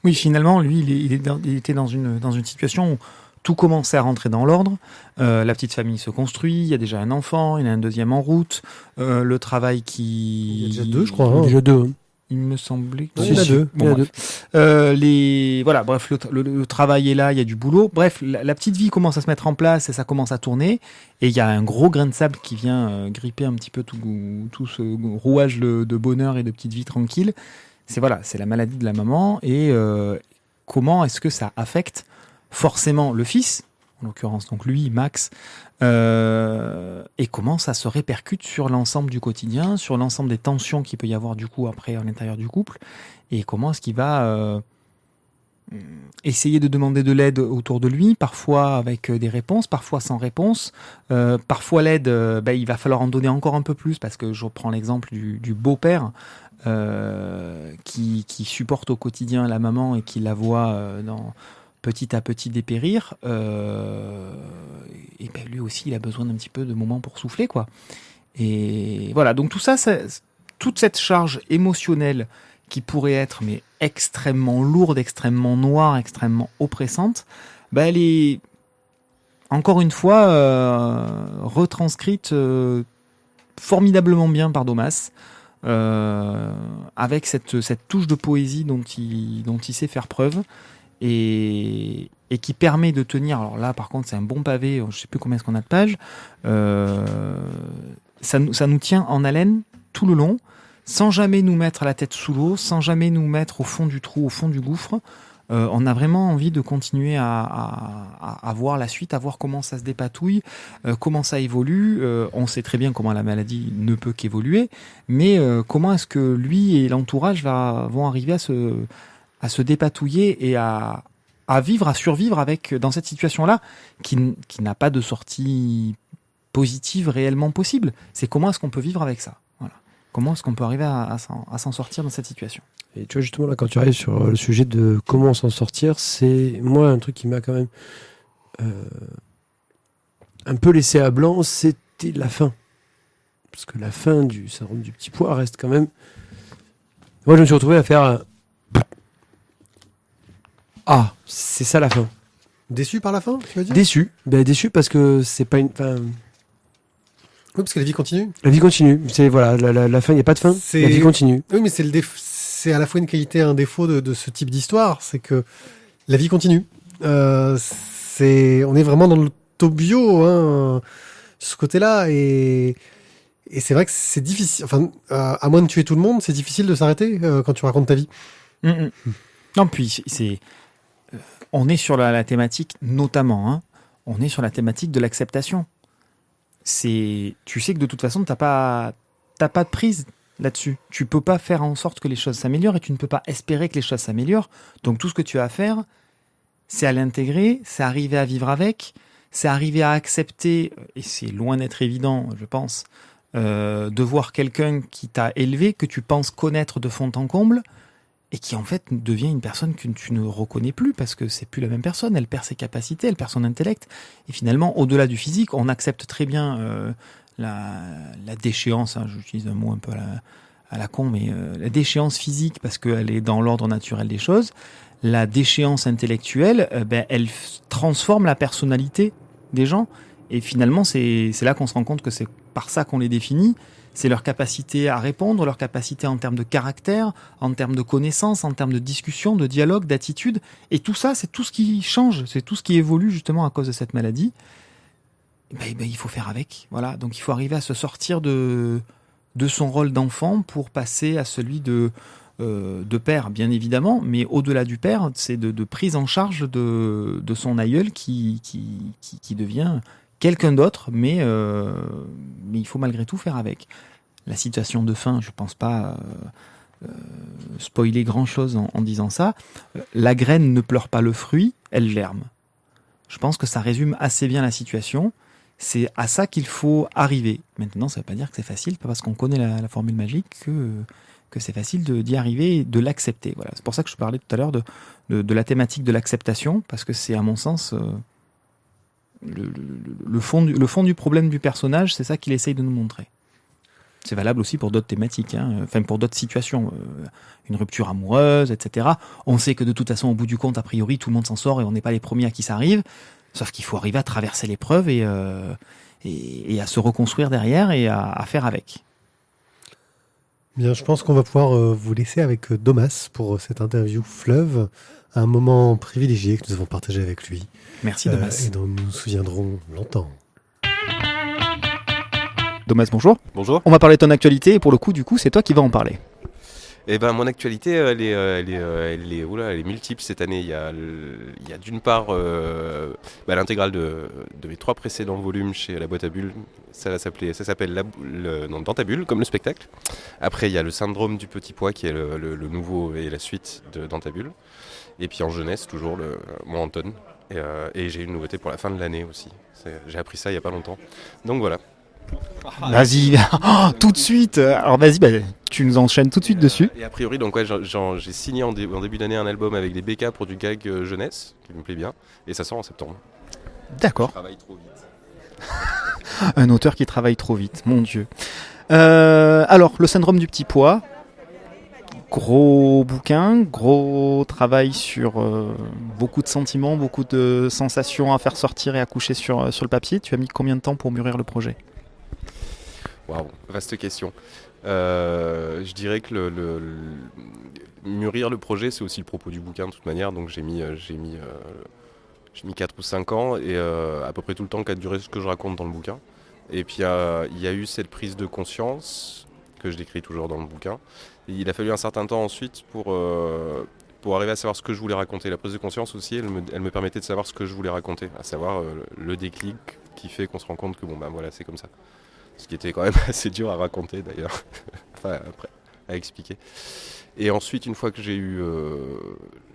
Speaker 5: Oui, finalement, lui, il était dans une situation où tout commence à rentrer dans l'ordre. La petite famille se construit, il y a déjà un enfant, il y en a un deuxième en route. Le travail qui...
Speaker 4: Il y a déjà 2, je crois. Hein.
Speaker 2: Déjà 2. Hein.
Speaker 5: Il me semblait que...
Speaker 4: Non, il y en a 2.
Speaker 5: Bon, bref. Voilà, bref, le travail est là, il y a du boulot. Bref, la petite vie commence à se mettre en place et ça commence à tourner. Et il y a un gros grain de sable qui vient gripper un petit peu tout ce rouage de bonheur et de petite vie tranquille. C'est la maladie de la maman. Et comment est-ce que ça affecte forcément le fils, en l'occurrence donc lui, Max, et comment ça se répercute sur l'ensemble du quotidien, sur l'ensemble des tensions qu'il peut y avoir du coup après à l'intérieur du couple, et comment est-ce qu'il va essayer de demander de l'aide autour de lui, parfois avec des réponses, parfois sans réponse. Parfois l'aide, il va falloir en donner encore un peu plus, parce que je reprends l'exemple du beau-père qui supporte au quotidien la maman et qui la voit petit à petit dépérir, et lui aussi il a besoin d'un petit peu de moments pour souffler, quoi. Et voilà, donc tout ça, toute cette charge émotionnelle qui pourrait être mais extrêmement lourde, extrêmement noire, extrêmement oppressante, elle est encore une fois retranscrite formidablement bien par Domas, avec cette touche de poésie dont il sait faire preuve. Et qui permet de tenir, alors là par contre c'est un bon pavé, je sais plus combien est-ce qu'on a de pages, ça nous tient en haleine tout le long, sans jamais nous mettre la tête sous l'eau, sans jamais nous mettre au fond du trou, au fond du gouffre. On a vraiment envie de continuer à voir la suite, à voir comment ça se dépatouille, comment ça évolue. On sait très bien comment la maladie ne peut qu'évoluer, mais comment est-ce que lui et l'entourage vont arriver à se dépatouiller et à vivre, à survivre dans cette situation-là qui n'a pas de sortie positive réellement possible. C'est comment est-ce qu'on peut vivre avec ça. Voilà. Comment est-ce qu'on peut arriver à s'en sortir dans cette situation.
Speaker 2: Et tu vois, justement, là, quand tu arrives sur le sujet de comment s'en sortir, c'est, moi, un truc qui m'a quand même un peu laissé à blanc, c'était la fin. Parce que la fin du syndrome du petit pois reste quand même... Moi, je me suis retrouvé à faire... Ah, c'est ça la fin.
Speaker 4: Déçu par la fin, tu vas dire?
Speaker 2: Déçu. Déçu parce que c'est pas une...
Speaker 4: Oui, parce que la vie continue.
Speaker 2: La vie continue. C'est, voilà, la fin, il n'y a pas de fin. La vie continue.
Speaker 4: Oui, mais c'est à la fois une qualité et un défaut de ce type d'histoire, c'est que la vie continue. On est vraiment dans l'autobio, hein, sur ce côté-là, et c'est vrai que c'est difficile. Enfin, à moins de tuer tout le monde, c'est difficile de s'arrêter quand tu racontes ta vie.
Speaker 5: Non, puis on est sur la thématique, notamment, hein, on est sur la thématique de l'acceptation. Tu sais que de toute façon, t'as pas de prise là-dessus. Tu peux pas faire en sorte que les choses s'améliorent et tu ne peux pas espérer que les choses s'améliorent. Donc tout ce que tu as à faire, c'est à l'intégrer, c'est arriver à vivre avec, c'est arriver à accepter, et c'est loin d'être évident, je pense, de voir quelqu'un qui t'a élevé, que tu penses connaître de fond en comble, et qui en fait devient une personne que tu ne reconnais plus parce que c'est plus la même personne, elle perd ses capacités, elle perd son intellect, et finalement au-delà du physique, on accepte très bien la déchéance, hein, j'utilise un mot un peu à la con, mais la déchéance physique parce qu'elle est dans l'ordre naturel des choses, la déchéance intellectuelle, elle transforme la personnalité des gens, et finalement c'est là qu'on se rend compte que c'est par ça qu'on les définit. C'est leur capacité à répondre, leur capacité en termes de caractère, en termes de connaissances, en termes de discussion, de dialogue, d'attitude. Et tout ça, c'est tout ce qui change, c'est tout ce qui évolue justement à cause de cette maladie. Il faut faire avec. Voilà. Donc il faut arriver à se sortir de son rôle d'enfant pour passer à celui de père, bien évidemment. Mais au-delà du père, c'est de prise en charge de son aïeul qui devient... quelqu'un d'autre, mais il faut malgré tout faire avec. La situation de fin, je ne pense pas spoiler grand-chose en disant ça. La graine ne pleure pas le fruit, elle germe. Je pense que ça résume assez bien la situation. C'est à ça qu'il faut arriver. Maintenant, ça ne veut pas dire que c'est facile, pas parce qu'on connaît la formule magique que c'est facile d'y arriver et de l'accepter. Voilà. C'est pour ça que je parlais tout à l'heure de la thématique de l'acceptation, parce que c'est à mon sens... Le fond du problème du personnage, c'est ça qu'il essaye de nous montrer. C'est valable aussi pour d'autres thématiques, hein, enfin pour d'autres situations, une rupture amoureuse, etc. On sait que de toute façon, au bout du compte, a priori, tout le monde s'en sort et on n'est pas les premiers à qui ça arrive. Sauf qu'il faut arriver à traverser l'épreuve et à se reconstruire derrière et à faire avec.
Speaker 4: Bien, je pense qu'on va pouvoir vous laisser avec Domas pour cette interview fleuve, un moment privilégié que nous avons partagé avec lui
Speaker 5: Merci Domas.
Speaker 4: et dont nous nous souviendrons longtemps.
Speaker 5: Domas, bonjour.
Speaker 3: Bonjour.
Speaker 5: On va parler de ton actualité et pour le coup, du coup, c'est toi qui vas en parler.
Speaker 3: Eh ben, mon actualité, elle est multiple cette année. Il y a d'une part l'intégrale de mes 3 précédents volumes chez La Boîte à Bulles. Ça s'appelle Dans ta bulle, comme le spectacle. Après, il y a le syndrome du petit pois qui est le nouveau et la suite de Dans ta bulle. Et puis en jeunesse, toujours mon Anton. Et j'ai une nouveauté pour la fin de l'année aussi. J'ai appris ça il n'y a pas longtemps. Donc voilà.
Speaker 5: Vas-y, tout de suite. Alors vas-y, tu nous enchaînes tout de suite dessus.
Speaker 3: Et a priori, donc ouais, j'ai signé en début d'année un album avec des BK pour du gag jeunesse, qui me plaît bien, et ça sort en septembre.
Speaker 5: D'accord.
Speaker 3: Je travaille trop vite.
Speaker 5: Un auteur qui travaille trop vite, mon Dieu. Alors, le syndrome du petit pois. Gros bouquin, gros travail sur beaucoup de sentiments, beaucoup de sensations à faire sortir et à coucher sur le papier. Tu as mis combien de temps pour mûrir le projet ?
Speaker 3: Waouh, vaste question. Je dirais que mûrir le projet, c'est aussi le propos du bouquin de toute manière. Donc j'ai mis 4 ou 5 ans et à peu près tout le temps qu'a duré ce que je raconte dans le bouquin. Et puis il y a eu cette prise de conscience que je décris toujours dans le bouquin. Et il a fallu un certain temps ensuite pour arriver à savoir ce que je voulais raconter. La prise de conscience aussi, elle me permettait de savoir ce que je voulais raconter, à savoir le déclic qui fait qu'on se rend compte que voilà, c'est comme ça. Ce qui était quand même assez dur à raconter d'ailleurs, enfin après, à expliquer. Et ensuite, une fois que j'ai eu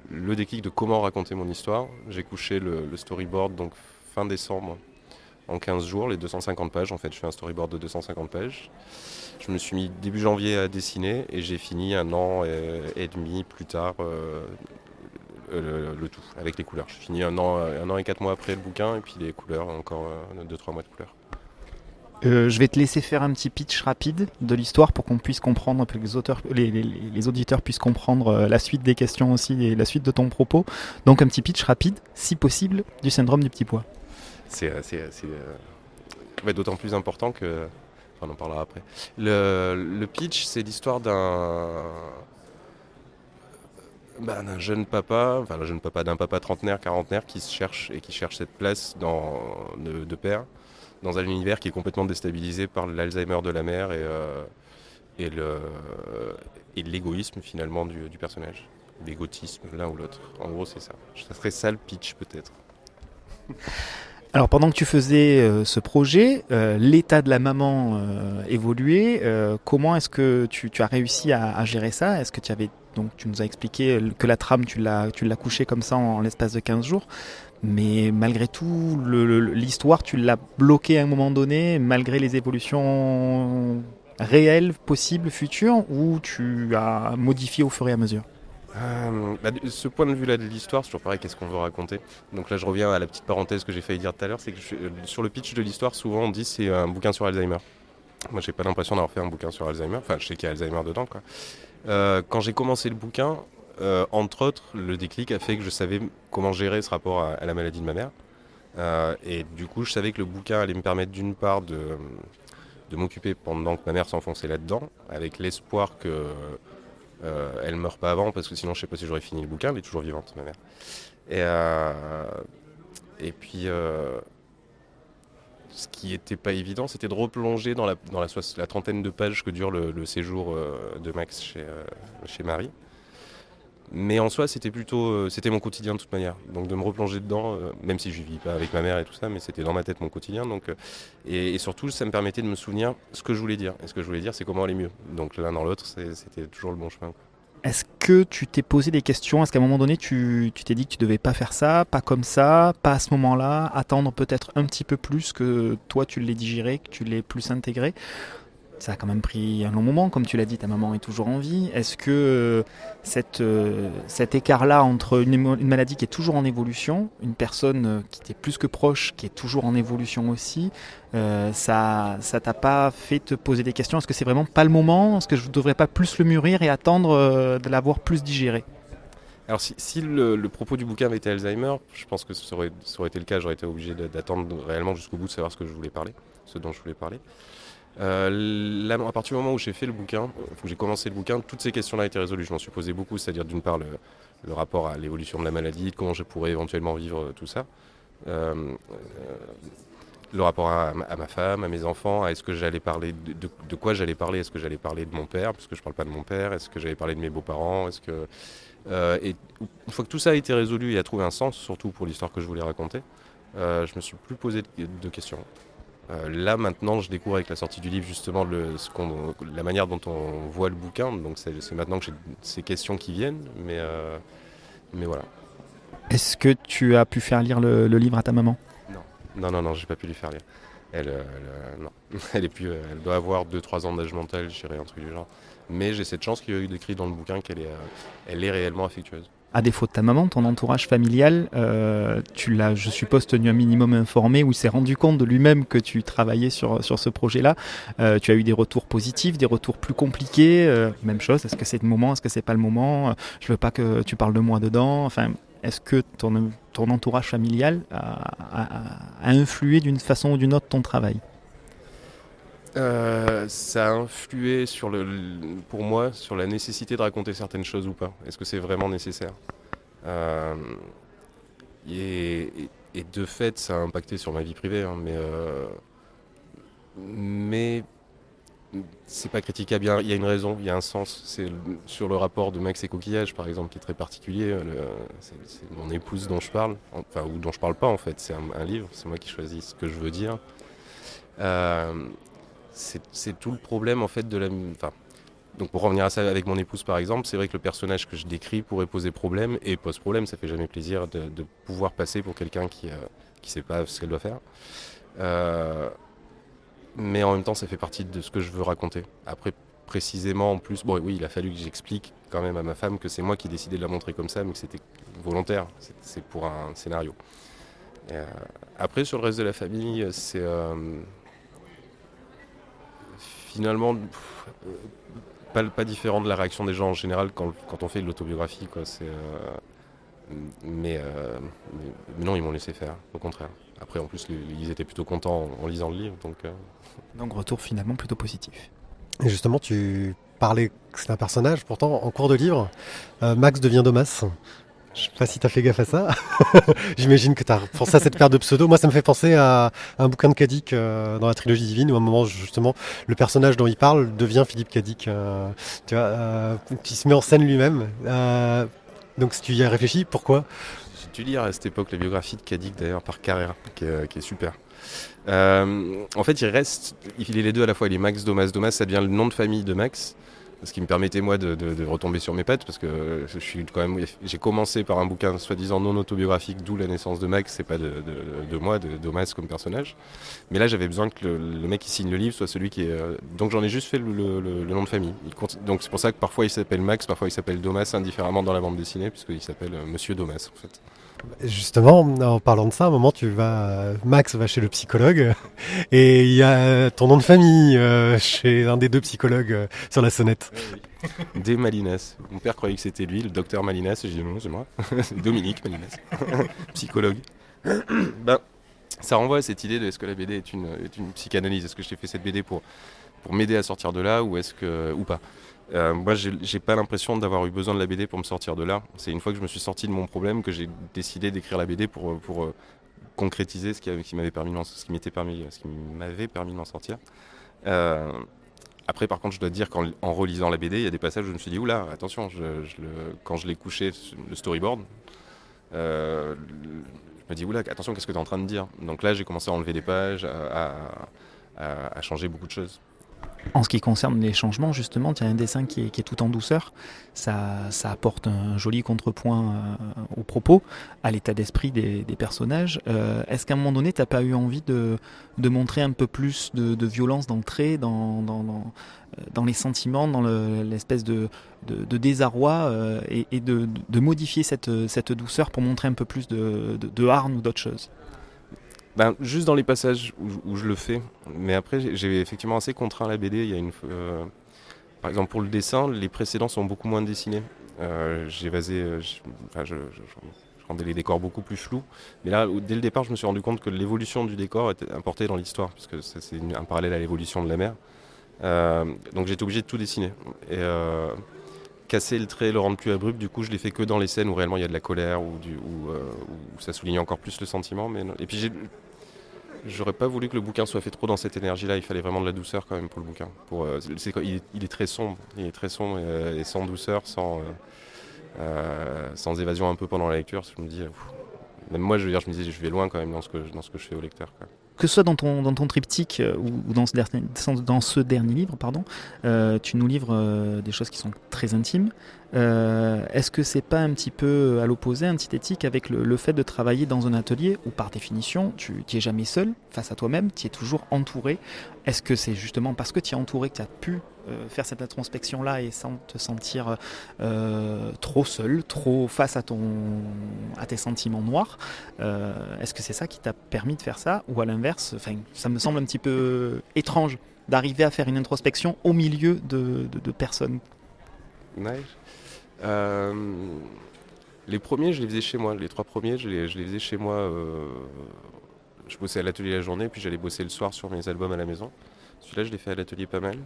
Speaker 3: le déclic de comment raconter mon histoire, j'ai couché le storyboard donc fin décembre en 15 jours, les 250 pages. En fait, je fais un storyboard de 250 pages. Je me suis mis début janvier à dessiner et j'ai fini 1 an et demi plus tard le tout, avec les couleurs. J'ai fini 1 an et 4 mois après le bouquin et puis les couleurs, encore 2-3 mois de couleurs.
Speaker 5: Je vais te laisser faire un petit pitch rapide de l'histoire pour qu'on puisse comprendre, que les auditeurs puissent comprendre la suite des questions aussi et la suite de ton propos. Donc un petit pitch rapide, si possible, du syndrome du petit pois.
Speaker 3: C'est d'autant plus important que... Enfin, on en parlera après. Le pitch, c'est l'histoire d'un jeune papa, d'un papa trentenaire, quarantenaire qui cherche cette place de père dans un univers qui est complètement déstabilisé par l'Alzheimer de la mère et l'égoïsme finalement du personnage. L'égotisme, l'un ou l'autre. En gros, c'est ça. Ça serait ça le pitch peut-être.
Speaker 5: Alors pendant que tu faisais ce projet, l'état de la maman évoluait. Comment est-ce que tu as réussi à gérer ça ? Est-ce que tu nous as expliqué que la trame, tu l'as couchée comme ça en l'espace de 15 jours. Mais malgré tout, l'histoire, tu l'as bloquée à un moment donné, malgré les évolutions réelles, possibles, futures, ou tu as modifié au fur et à mesure ?
Speaker 3: Ce point de vue-là de l'histoire, c'est toujours pareil, qu'est-ce qu'on veut raconter. Donc là, je reviens à la petite parenthèse que j'ai failli dire tout à l'heure, c'est que sur le pitch de l'histoire, souvent on dit c'est un bouquin sur Alzheimer. Moi, j'ai pas l'impression d'avoir fait un bouquin sur Alzheimer, enfin, je sais qu'il y a Alzheimer dedans, quoi. Quand j'ai commencé le bouquin, entre autres, le déclic a fait que je savais comment gérer ce rapport à la maladie de ma mère. Et du coup, je savais que le bouquin allait me permettre d'une part de m'occuper pendant que ma mère s'enfonçait là-dedans, avec l'espoir que elle meurt pas avant, parce que sinon je sais pas si j'aurais fini le bouquin. Elle est toujours vivante, ma mère. Et puis ce qui était pas évident, c'était de replonger dans la trentaine de pages que dure le séjour de Max chez Marie. Mais en soi, c'était mon quotidien de toute manière. Donc de me replonger dedans, même si je vis pas avec ma mère et tout ça, mais c'était dans ma tête mon quotidien. Donc, et surtout, ça me permettait de me souvenir ce que je voulais dire. Et ce que je voulais dire, c'est comment aller mieux. Donc l'un dans l'autre, c'était toujours le bon chemin, quoi.
Speaker 5: Est-ce que tu t'es posé des questions ? Est-ce qu'à un moment donné, tu t'es dit que tu devais pas faire ça, pas comme ça, pas à ce moment-là, attendre peut-être un petit peu plus que toi tu l'aies digéré, que tu l'aies plus intégré ? Ça a quand même pris un long moment, comme tu l'as dit, ta maman est toujours en vie. Est-ce que cet écart-là entre une maladie qui est toujours en évolution, une personne qui t'est plus que proche, qui est toujours en évolution aussi, ça t'a pas fait te poser des questions ? Est-ce que c'est vraiment pas le moment ? Est-ce que je ne devrais pas plus le mûrir et attendre de l'avoir plus digéré ?
Speaker 3: Alors si le propos du bouquin avait été Alzheimer, je pense que ça aurait été le cas, j'aurais été obligé d'attendre réellement jusqu'au bout de savoir ce dont je voulais parler. Là, à partir du moment où j'ai fait le bouquin, où j'ai commencé le bouquin, toutes ces questions-là étaient résolues. Je m'en suis posé beaucoup, c'est-à-dire d'une part le rapport à l'évolution de la maladie, de comment je pourrais éventuellement vivre tout ça. Euh, le rapport à ma femme, à mes enfants, à est-ce que j'allais parler de quoi j'allais parler, est-ce que j'allais parler de mon père, puisque je ne parle pas de mon père, est-ce que j'allais parler de mes beaux-parents, et une fois que tout ça a été résolu et a trouvé un sens, surtout pour l'histoire que je voulais raconter, je me suis plus posé de questions. Là maintenant je découvre avec la sortie du livre justement la manière dont on voit le bouquin, donc c'est maintenant que j'ai ces questions qui viennent, mais voilà.
Speaker 5: Est-ce que tu as pu faire lire le livre à ta maman ?
Speaker 3: Non, j'ai pas pu lui faire lire. Non. Elle doit avoir 2-3 ans d'âge mental, je dirais un truc du genre. Mais j'ai cette chance qu'il y a eu décrit dans le bouquin qu'elle est réellement affectueuse.
Speaker 5: À défaut de ta maman, ton entourage familial, tu l'as, je suppose, tenu un minimum informé ou s'est rendu compte de lui-même que tu travaillais sur ce projet-là. Tu as eu des retours positifs, des retours plus compliqués. Même chose, est-ce que c'est le moment, est-ce que c'est pas le moment ? Je veux pas que tu parles de moi dedans. Enfin, est-ce que ton entourage familial a influé d'une façon ou d'une autre ton travail ?
Speaker 3: Ça a influé pour moi sur la nécessité de raconter certaines choses ou pas. Est-ce que c'est vraiment nécessaire ? Et de fait, ça a impacté sur ma vie privée, hein, mais c'est pas critiquable. Il y a une raison, il y a un sens. C'est sur le rapport de Max et Coquillage, par exemple, qui est très particulier. C'est mon épouse dont je parle, enfin, ou dont je parle pas en fait. C'est un livre, c'est moi qui choisis ce que je veux dire. C'est tout le problème en fait donc pour revenir à ça avec mon épouse par exemple, c'est vrai que le personnage que je décris pourrait poser problème et pose problème, ça fait jamais plaisir de pouvoir passer pour quelqu'un qui sait pas ce qu'elle doit faire. Mais en même temps ça fait partie de ce que je veux raconter. Après précisément en plus, bon oui il a fallu que j'explique quand même à ma femme que c'est moi qui ai décidé de la montrer comme ça, mais que c'était volontaire, c'est pour un scénario. Après sur le reste de la famille, c'est... finalement, pas différent de la réaction des gens en général quand on fait de l'autobiographie, quoi. Mais non, ils m'ont laissé faire, au contraire. Après, en plus, ils étaient plutôt contents en lisant le livre.
Speaker 5: Donc retour finalement plutôt positif.
Speaker 4: Et justement, tu parlais que c'est un personnage, pourtant, en cours de livre, Max devient Domas. Je sais pas si tu as fait gaffe à ça. J'imagine que tu as pensé à cette paire de pseudos. Moi, ça me fait penser à un bouquin de Cadic dans la trilogie divine, où à un moment, justement, le personnage dont il parle devient Philippe Cadic. Tu vois, qui se met en scène lui-même. Donc, si tu y as réfléchi, pourquoi ?
Speaker 3: J'ai dû lire à cette époque la biographie de Cadic, d'ailleurs, par Carrère, qui est super. En fait, il est les deux à la fois. Il est Max Domas. Domas, ça devient le nom de famille de Max. Ce qui me permettait moi de retomber sur mes pattes, parce que j'ai commencé par un bouquin soi-disant non autobiographique, d'où la naissance de Max, c'est pas de moi, de Domas comme personnage. Mais là j'avais besoin que le mec qui signe le livre soit celui qui est... Donc j'en ai juste fait le nom de famille. Donc c'est pour ça que parfois il s'appelle Max, parfois il s'appelle Domas indifféremment dans la bande dessinée, puisqu'il s'appelle Monsieur Domas en fait.
Speaker 4: Justement, en parlant de ça, à un moment, Max va chez le psychologue et il y a ton nom de famille chez un des deux psychologues sur la sonnette.
Speaker 3: Oui. Des Malinas. Mon père croyait que c'était lui, le docteur Malinas, et j'ai dit non, c'est moi. C'est Dominique Malinas, psychologue. Ça renvoie à cette idée de est-ce que la BD est une psychanalyse ? Est-ce que je t'ai fait cette BD pour m'aider à sortir de là ou pas ? Moi, j'ai pas l'impression d'avoir eu besoin de la BD pour me sortir de là. C'est une fois que je me suis sorti de mon problème que j'ai décidé d'écrire la BD pour concrétiser ce qui m'avait permis de m'en sortir. Après, par contre, je dois dire qu'en relisant la BD, il y a des passages où je me suis dit oula, attention, quand je l'ai couché, le storyboard, je me dis oula, attention, qu'est-ce que tu es en train de dire ? Donc là, j'ai commencé à enlever des pages, à changer beaucoup de choses.
Speaker 5: En ce qui concerne les changements, justement, il y a un dessin qui est tout en douceur. Ça apporte un joli contrepoint aux propos, à l'état d'esprit des personnages. Est-ce qu'à un moment donné, tu n'as pas eu envie de montrer un peu plus de violence dans le trait, dans les sentiments, dans l'espèce de désarroi et de modifier cette douceur pour montrer un peu plus de hargne ou d'autres choses ?
Speaker 3: Juste dans les passages où je le fais, mais après j'ai effectivement assez contraint la BD. Par exemple, pour le dessin, les précédents sont beaucoup moins dessinés. J'ai basé, je rendais les décors beaucoup plus flous. Mais là, dès le départ, je me suis rendu compte que l'évolution du décor était importée dans l'histoire, parce que c'est un parallèle à l'évolution de la mer. Donc j'étais obligé de tout dessiner. Et casser le trait, le rendre plus abrupt, du coup, je l'ai fait que dans les scènes où réellement il y a de la colère, où ça souligne encore plus le sentiment. Et puis j'aurais pas voulu que le bouquin soit fait trop dans cette énergie-là. Il fallait vraiment de la douceur quand même pour le bouquin. Il est très sombre. Il est très sombre et sans douceur, sans évasion un peu pendant la lecture. Je me dis, même moi, je me disais, je vais loin quand même dans ce que je fais au lecteur, quoi.
Speaker 5: Que ce soit dans ton triptyque ou dans ce dernier livre, tu nous livres des choses qui sont très intimes. Est-ce que c'est pas un petit peu à l'opposé, antithétique avec le fait de travailler dans un atelier où par définition tu n'es jamais seul face à toi-même, tu es toujours entouré? Est-ce que c'est justement parce que tu es entouré que tu as pu faire cette introspection-là et sans te sentir trop seul, trop face à tes sentiments noirs? Est-ce que c'est ça qui t'a permis de faire ça? Ou à l'inverse, ça me semble un petit peu étrange d'arriver à faire une introspection au milieu de personnes.
Speaker 3: Nice. Les premiers, je les faisais chez moi. Les 3 premiers, je les faisais chez moi. Je bossais à l'atelier la journée, puis j'allais bosser le soir sur mes albums à la maison. Celui-là, je l'ai fait à l'atelier pas mal.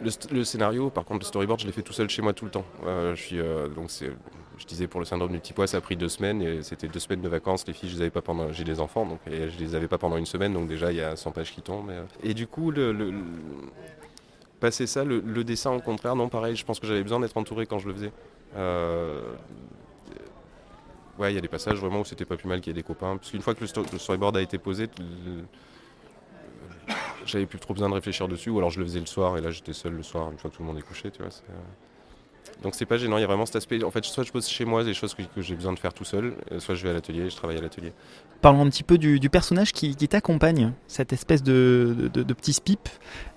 Speaker 3: Le scénario, par contre, le storyboard, je l'ai fait tout seul chez moi tout le temps. Je disais pour le syndrome du petit pois, ça a pris 2 semaines, et c'était 2 semaines de vacances. Les filles, je les avais pas pendant, j'ai des enfants, donc et je les avais pas pendant une semaine, donc déjà il y a 100 pages qui tombent. Et du coup, passer ça, le dessin au contraire, non, pareil, je pense que j'avais besoin d'être entouré quand je le faisais. Ouais, il y a des passages vraiment où c'était pas plus mal qu'il y ait des copains, parce qu'une fois que le storyboard a été posé, j'avais plus trop besoin de réfléchir dessus, ou alors je le faisais le soir, et là j'étais seul le soir, une fois que tout le monde est couché, tu vois. Donc c'est pas gênant, il y a vraiment cet aspect, en fait, soit je pose chez moi des choses que j'ai besoin de faire tout seul, soit je vais à l'atelier, je travaille à l'atelier.
Speaker 5: Parlons un petit peu du personnage qui t'accompagne, cette espèce de petit spip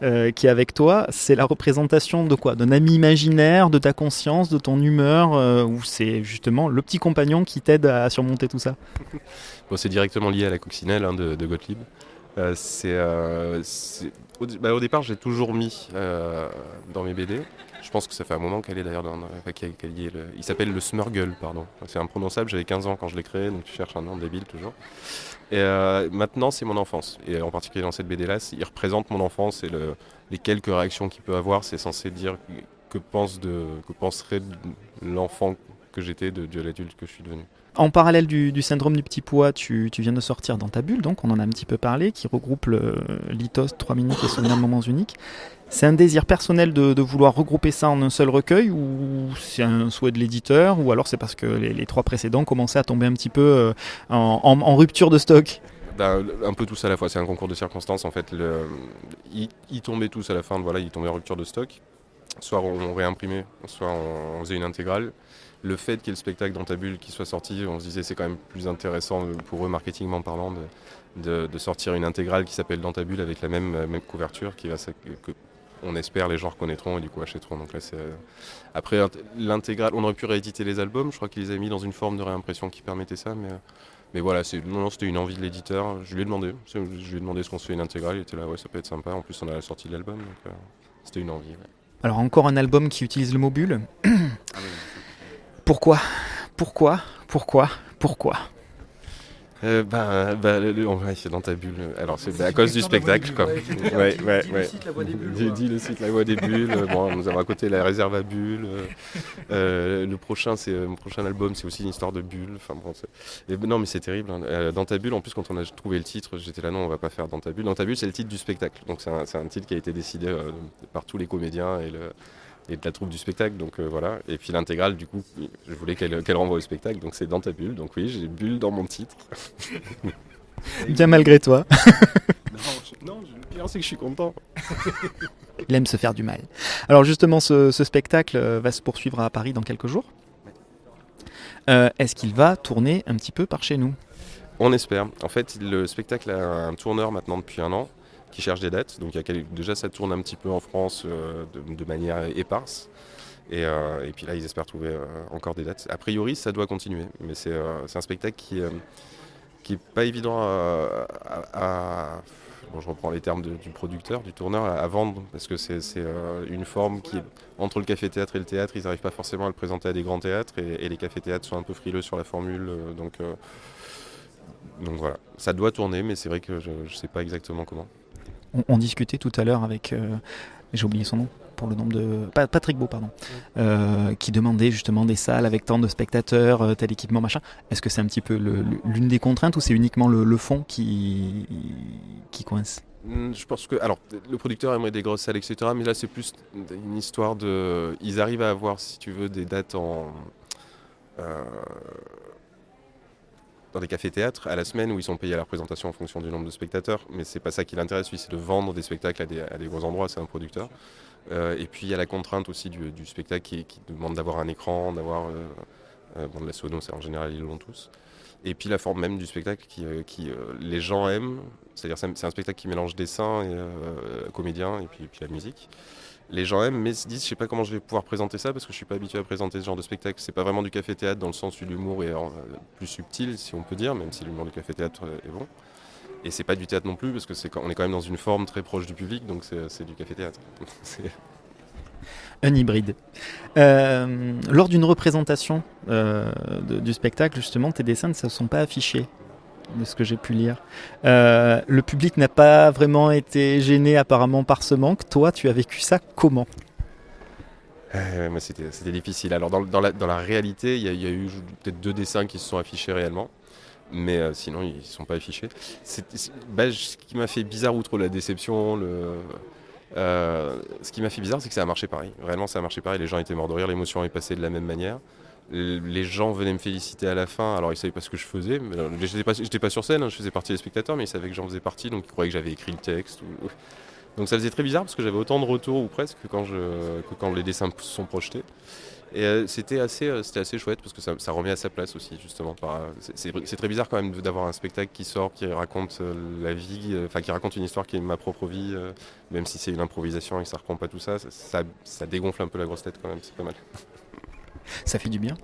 Speaker 5: qui est avec toi. C'est la représentation de quoi? D'un ami imaginaire, de ta conscience, de ton humeur, ou c'est justement le petit compagnon qui t'aide à surmonter tout ça?
Speaker 3: Bon, c'est directement lié à la coccinelle de Gottlieb. Au départ, j'ai toujours mis dans mes BD. Je pense que ça fait un moment qu'elle est d'ailleurs il s'appelle le Smurgle, pardon. C'est imprononçable, j'avais 15 ans quand je l'ai créé, donc tu cherches un nom débile toujours. Et maintenant, c'est mon enfance. Et en particulier dans cette BD-là, il représente mon enfance et les quelques réactions qu'il peut avoir. C'est censé dire que penserait l'enfant que j'étais de l'adulte que je suis devenu.
Speaker 5: En parallèle du syndrome du petit pois, tu viens de sortir Dans ta bulle, donc on en a un petit peu parlé, qui regroupe le Lithos, 3 minutes et Souvenirs de moments uniques. C'est un désir personnel de vouloir regrouper ça en un seul recueil, ou c'est un souhait de l'éditeur, ou alors c'est parce que les 3 précédents commençaient à tomber un petit peu en rupture de stock?
Speaker 3: Un peu tous à la fois, c'est un concours de circonstances en fait. Ils tombaient tous à la fin, voilà, ils tombaient en rupture de stock. Soit on réimprimait, soit on faisait une intégrale. Le fait qu'il y ait le spectacle Dans ta bulle qui soit sorti, on se disait c'est quand même plus intéressant pour eux, marketingment parlant, de sortir une intégrale qui s'appelle Dans ta bulle avec la même couverture que on espère les gens reconnaîtront et du coup achèteront. Donc là, après l'intégrale, on aurait pu rééditer les albums, je crois qu'ils les avaient mis dans une forme de réimpression qui permettait ça, mais voilà, c'était une envie de l'éditeur. Je lui ai demandé ce qu'on se fait une intégrale, il était là, ouais, ça peut être sympa. En plus, on a la sortie de l'album, donc c'était une envie. Ouais.
Speaker 5: Alors encore un album qui utilise le mot bulle. Pourquoi
Speaker 3: C'est Dans ta bulle. Alors c'est à cause du spectacle, quoi. Ouais. Dis le site La Voix des Bulles. Bon, nous avons à côté la réserve à bulles. Mon prochain album, c'est aussi une histoire de bulles. Enfin bon, non mais c'est terrible. Hein. Dans ta bulle, en plus quand on a trouvé le titre, j'étais là non, on va pas faire Dans ta bulle. Dans ta bulle, c'est le titre du spectacle. Donc c'est un titre qui a été décidé par tous les comédiens et de la troupe du spectacle, donc voilà. Et puis l'intégrale, du coup, je voulais qu'elle renvoie au spectacle, donc c'est Dans ta bulle. Donc oui, j'ai bulle dans mon titre.
Speaker 5: Bien malgré toi.
Speaker 3: Non, le pire c'est que je suis content.
Speaker 5: Il aime se faire du mal. Alors justement, ce spectacle va se poursuivre à Paris dans quelques jours. Est-ce qu'il va tourner un petit peu par chez nous?
Speaker 3: On espère. En fait, le spectacle a un tourneur maintenant depuis 1 an, qui cherche des dates. Donc déjà ça tourne un petit peu en France de manière éparse. Et puis là ils espèrent trouver encore des dates. A priori ça doit continuer, mais c'est un spectacle qui est pas évident bon, je reprends les termes du producteur, du tourneur, à vendre, parce que c'est une forme qui est entre le café-théâtre et le théâtre, ils n'arrivent pas forcément à le présenter à des grands théâtres, et les cafés-théâtres sont un peu frileux sur la formule, donc voilà, ça doit tourner, mais c'est vrai que je ne sais pas exactement comment.
Speaker 5: On discutait tout à l'heure avec, j'ai oublié son nom, pour le nombre de... Patrick Beau, pardon, qui demandait justement des salles avec tant de spectateurs, tel équipement, machin. Est-ce que c'est un petit peu l'une des contraintes ou c'est uniquement le fond qui coince?
Speaker 3: Je pense que, alors, le producteur aimerait des grosses salles, etc., mais là c'est plus une histoire de... Ils arrivent à avoir, si tu veux, des dates dans des cafés-théâtres à la semaine où ils sont payés à la représentation en fonction du nombre de spectateurs, mais c'est pas ça qui l'intéresse, lui, c'est de vendre des spectacles à des gros endroits, c'est un producteur. Et puis il y a la contrainte aussi du spectacle qui demande d'avoir un écran, d'avoir de la sono, c'est en général ils l'ont tous. Et puis la forme même du spectacle qui les gens aiment, c'est-à-dire c'est un spectacle qui mélange dessin et comédien et puis la musique. Les gens aiment, mais se disent, je sais pas comment je vais pouvoir présenter ça parce que je suis pas habitué à présenter ce genre de spectacle. C'est pas vraiment du café-théâtre dans le sens où l'humour est plus subtil, si on peut dire, même si l'humour du café-théâtre est bon. Et c'est pas du théâtre non plus parce que on est quand même dans une forme très proche du public, donc c'est du café-théâtre.
Speaker 5: Un hybride. Lors d'une représentation du spectacle, justement, tes dessins ne se sont pas affichés, de ce que j'ai pu lire. Le public n'a pas vraiment été gêné apparemment par ce manque. Toi, tu as vécu ça comment ?
Speaker 3: Mais c'était difficile. Alors dans la réalité, il y a eu peut-être 2 dessins qui se sont affichés réellement. Mais sinon, ils ne sont pas affichés. Ce qui m'a fait bizarre, outre la déception, ce qui m'a fait bizarre, c'est que ça a marché pareil. Vraiment, ça a marché pareil. Les gens étaient morts de rire, l'émotion est passée de la même manière. Les gens venaient me féliciter à la fin. Alors, ils ne savaient pas ce que je faisais. J'étais pas sur scène, hein, je faisais partie des spectateurs, mais ils savaient que j'en faisais partie, donc ils croyaient que j'avais écrit le texte. Donc ça faisait très bizarre parce que j'avais autant de retours, ou presque, que quand les dessins sont projetés. Et c'était assez chouette parce que ça remet à sa place aussi, justement. C'est très bizarre quand même d'avoir un spectacle qui sort, qui raconte la vie, qui raconte une histoire qui est ma propre vie, même si c'est une improvisation et que ça reprend pas tout ça, ça dégonfle un peu la grosse tête quand même, c'est pas mal.
Speaker 5: Ça fait du bien.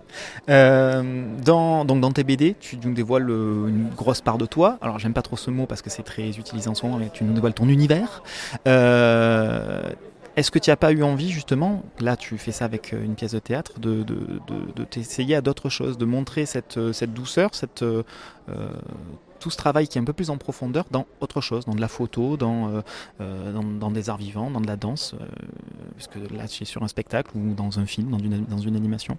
Speaker 5: Dans tes BD, tu nous dévoiles une grosse part de toi. Alors, j'aime pas trop ce mot parce que c'est très utilisé en ce moment, mais tu nous dévoiles ton univers. Est-ce que tu n'as pas eu envie, justement, là tu fais ça avec une pièce de théâtre, de t'essayer à d'autres choses, de montrer cette douceur, tout ce travail qui est un peu plus en profondeur dans autre chose, dans de la photo, dans des arts vivants, dans de la danse, parce que là tu es sur un spectacle ou dans un film, dans une animation?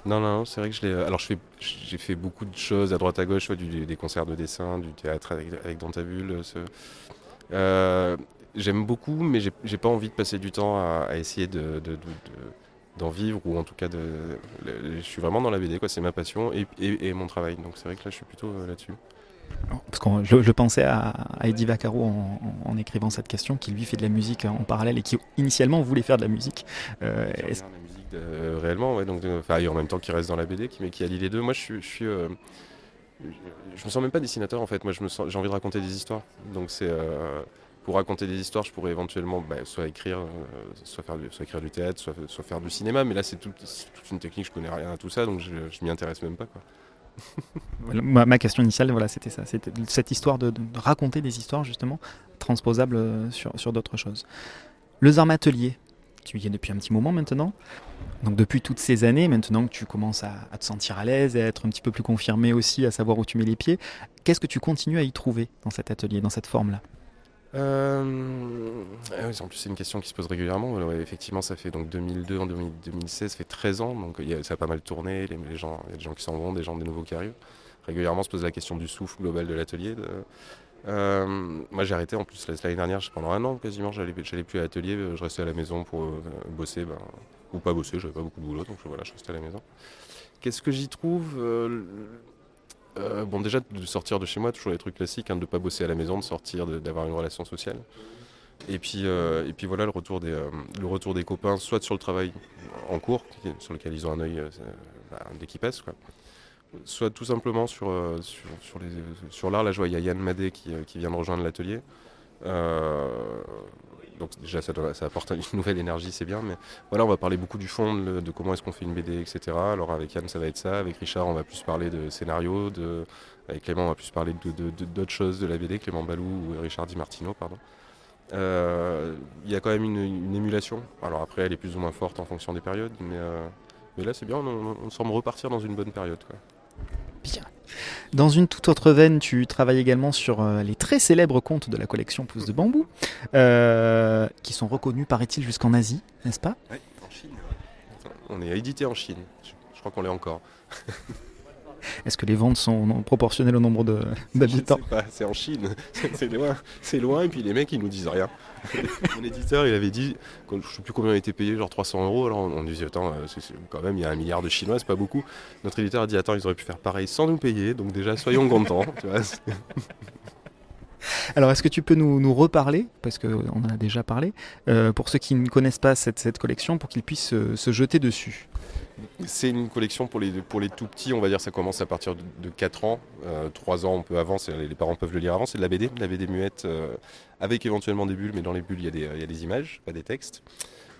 Speaker 3: Non, c'est vrai que alors j'ai fait beaucoup de choses à droite à gauche, des concerts de dessin, du théâtre avec Dans ta bulle. J'aime beaucoup, mais j'ai pas envie de passer du temps à essayer d'en vivre, ou en tout cas je suis vraiment dans la BD, quoi. C'est ma passion et mon travail. Donc c'est vrai que là je suis plutôt là-dessus.
Speaker 5: Parce que je pensais à Eddie Vaccaro en écrivant cette question, qui lui fait de la musique en parallèle et qui initialement voulait faire de la musique.
Speaker 3: La musique réellement, ouais, donc et en même temps qu'il reste dans la BD, mais qui allie les deux. Moi je me sens même pas dessinateur en fait. Moi j'ai envie de raconter des histoires. Donc c'est pour raconter des histoires, je pourrais éventuellement soit écrire du théâtre, soit faire du cinéma, mais là c'est toute une technique, je connais rien à tout ça, donc je m'y intéresse même pas, quoi.
Speaker 5: Ma question initiale, voilà, c'était ça. C'était cette histoire de raconter des histoires, justement, transposables sur d'autres choses. Le Zarm Atelier, tu y es depuis un petit moment maintenant. Donc depuis toutes ces années, maintenant que tu commences à te sentir à l'aise, à être un petit peu plus confirmé aussi, à savoir où tu mets les pieds, qu'est-ce que tu continues à y trouver dans cet atelier, dans cette forme-là ?
Speaker 3: En plus c'est une question qui se pose régulièrement. Ouais, effectivement, ça fait donc 2002, en 2016, ça fait 13 ans, donc ça a pas mal tourné, il y a des gens qui s'en vont, des nouveaux qui arrivent. Régulièrement se pose la question du souffle global de l'atelier. Moi j'ai arrêté en plus l'année dernière, pendant 1 an quasiment, j'allais plus à l'atelier, je restais à la maison pour bosser, ou pas bosser, j'avais pas beaucoup de boulot, donc voilà, je restais à la maison. Qu'est-ce que j'y trouve déjà de sortir de chez moi, toujours les trucs classiques, de ne pas bosser à la maison, de sortir, d'avoir une relation sociale. Et puis voilà, le retour des copains, soit sur le travail en cours, sur lequel ils ont un œil dès qu'ils passent, quoi. Soit tout simplement sur l'art. Là, je vois, il y a Yann Madé qui vient de rejoindre l'atelier. Donc déjà ça apporte une nouvelle énergie, c'est bien, mais voilà, on va parler beaucoup du fond, de comment est-ce qu'on fait une BD, etc. Alors avec Yann ça va être ça, avec Richard on va plus parler de scénario, avec Clément on va plus parler d'autres choses de la BD, Clément Balou ou Richard Di Martino, pardon. Il y a quand même une émulation, alors après elle est plus ou moins forte en fonction des périodes, mais là c'est bien, on semble repartir dans une bonne période, quoi.
Speaker 5: Bien. Dans une toute autre veine, tu travailles également sur les très célèbres contes de la collection Pouce de Bambou, qui sont reconnus, paraît-il, jusqu'en Asie, n'est-ce pas ?
Speaker 3: Oui, en Chine. On est édité en Chine, je crois qu'on l'est encore.
Speaker 5: Est-ce que les ventes sont proportionnelles au nombre d'habitants ?
Speaker 3: Je sais pas, c'est en Chine, c'est loin, et puis les mecs ils nous disent rien. Mon éditeur il avait dit, je sais plus combien on était payé, genre 300 €, alors on disait attends, quand même il y a 1 milliard de Chinois, c'est pas beaucoup. Notre éditeur a dit attends, ils auraient pu faire pareil sans nous payer, donc déjà soyons contents. Tu vois,
Speaker 5: Alors, est-ce que tu peux nous reparler, parce qu'on en a déjà parlé, pour ceux qui ne connaissent pas cette collection, pour qu'ils puissent se jeter dessus ?
Speaker 3: C'est une collection pour les tout petits, on va dire, ça commence à partir de 4 ans, 3 ans on peut avant, les parents peuvent le lire avant, c'est de la BD muette, avec éventuellement des bulles, mais dans les bulles il y a des images, pas des textes.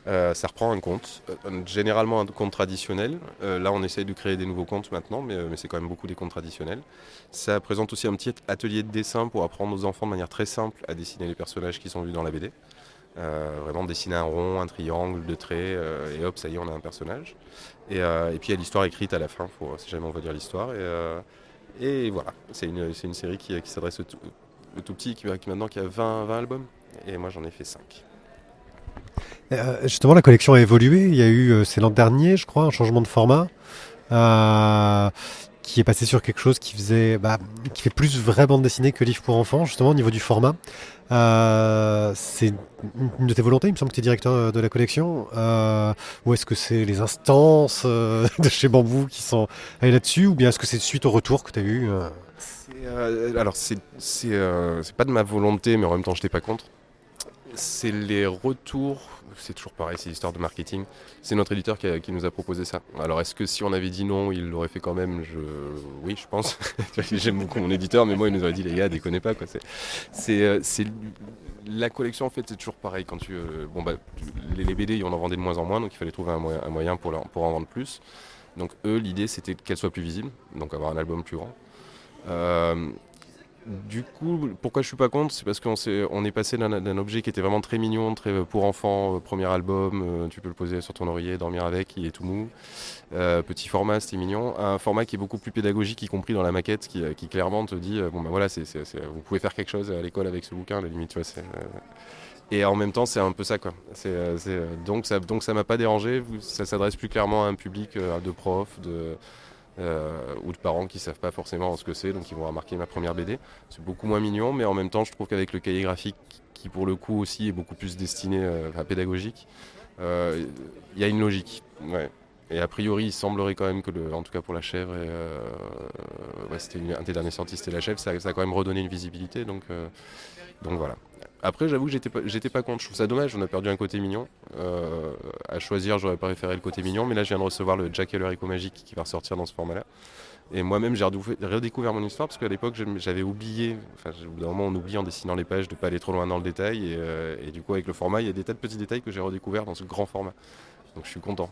Speaker 3: Ça reprend un conte, généralement un conte traditionnel. Là, on essaye de créer des nouveaux contes maintenant, mais c'est quand même beaucoup des contes traditionnels. Ça présente aussi un petit atelier de dessin pour apprendre aux enfants de manière très simple à dessiner les personnages qui sont vus dans la BD. Vraiment dessiner un rond, un triangle, 2 traits, et hop, ça y est, on a un personnage. Et puis il y a l'histoire écrite à la fin, si jamais on veut lire l'histoire. Et voilà, c'est une série qui s'adresse au tout petit, qui maintenant qui a 20 albums. Et moi, j'en ai fait 5.
Speaker 4: Justement, la collection a évolué. Il y a eu, c'est l'an dernier, je crois, un changement de format qui est passé sur quelque chose qui fait plus vraie bande dessinée que livre pour enfants, justement, au niveau du format. C'est une de tes volontés, il me semble que tu es directeur de la collection. Ou est-ce que c'est les instances de chez Bambou qui sont allées là-dessus, ou bien est-ce que c'est suite au retour que tu as eu
Speaker 3: Alors, c'est pas de ma volonté, mais en même temps, je n'étais pas contre. C'est les retours, c'est toujours pareil, c'est l'histoire de marketing. C'est notre éditeur qui nous a proposé ça. Alors est-ce que si on avait dit non, il l'aurait fait quand même ? Oui, je pense. J'aime beaucoup mon éditeur, mais moi il nous aurait dit les gars, déconnez pas, quoi. C'est la collection en fait, c'est toujours pareil. Quand les BD, on en vendait de moins en moins, donc il fallait trouver un moyen pour en vendre plus. Donc eux, l'idée c'était qu'elle soit plus visible, donc avoir un album plus grand. Du coup, pourquoi je suis pas contre, c'est parce qu'on est passé d'un objet qui était vraiment très mignon, très pour enfants, premier album, tu peux le poser sur ton oreiller, dormir avec, il est tout mou. Petit format, c'était mignon. Un format qui est beaucoup plus pédagogique, y compris dans la maquette, qui clairement te dit, voilà, vous pouvez faire quelque chose à l'école avec ce bouquin, à la limite, tu vois, et en même temps, c'est un peu ça, quoi. Donc ça m'a pas dérangé, ça s'adresse plus clairement à un public de profs, ou de parents qui savent pas forcément ce que c'est, donc ils vont remarquer ma première BD. C'est beaucoup moins mignon, mais en même temps je trouve qu'avec le cahier graphique qui pour le coup aussi est beaucoup plus destiné à pédagogique, il y a une logique. Ouais. Et a priori il semblerait quand même que en tout cas pour la chèvre, c'était un des derniers sorties, c'était la chèvre, ça a quand même redonné une visibilité, donc voilà. Après, j'avoue que j'étais pas contre. Je trouve ça dommage, on a perdu un côté mignon. À choisir, j'aurais préféré le côté mignon, mais là, je viens de recevoir le Jack et le haricot magique qui va ressortir dans ce format-là. Et moi-même, j'ai redécouvert mon histoire parce qu'à l'époque, j'avais oublié. Au bout d'un moment, on oublie en dessinant les pages de pas aller trop loin dans le détail. Et du coup, avec le format, il y a des tas de petits détails que j'ai redécouverts dans ce grand format. Donc, je suis content.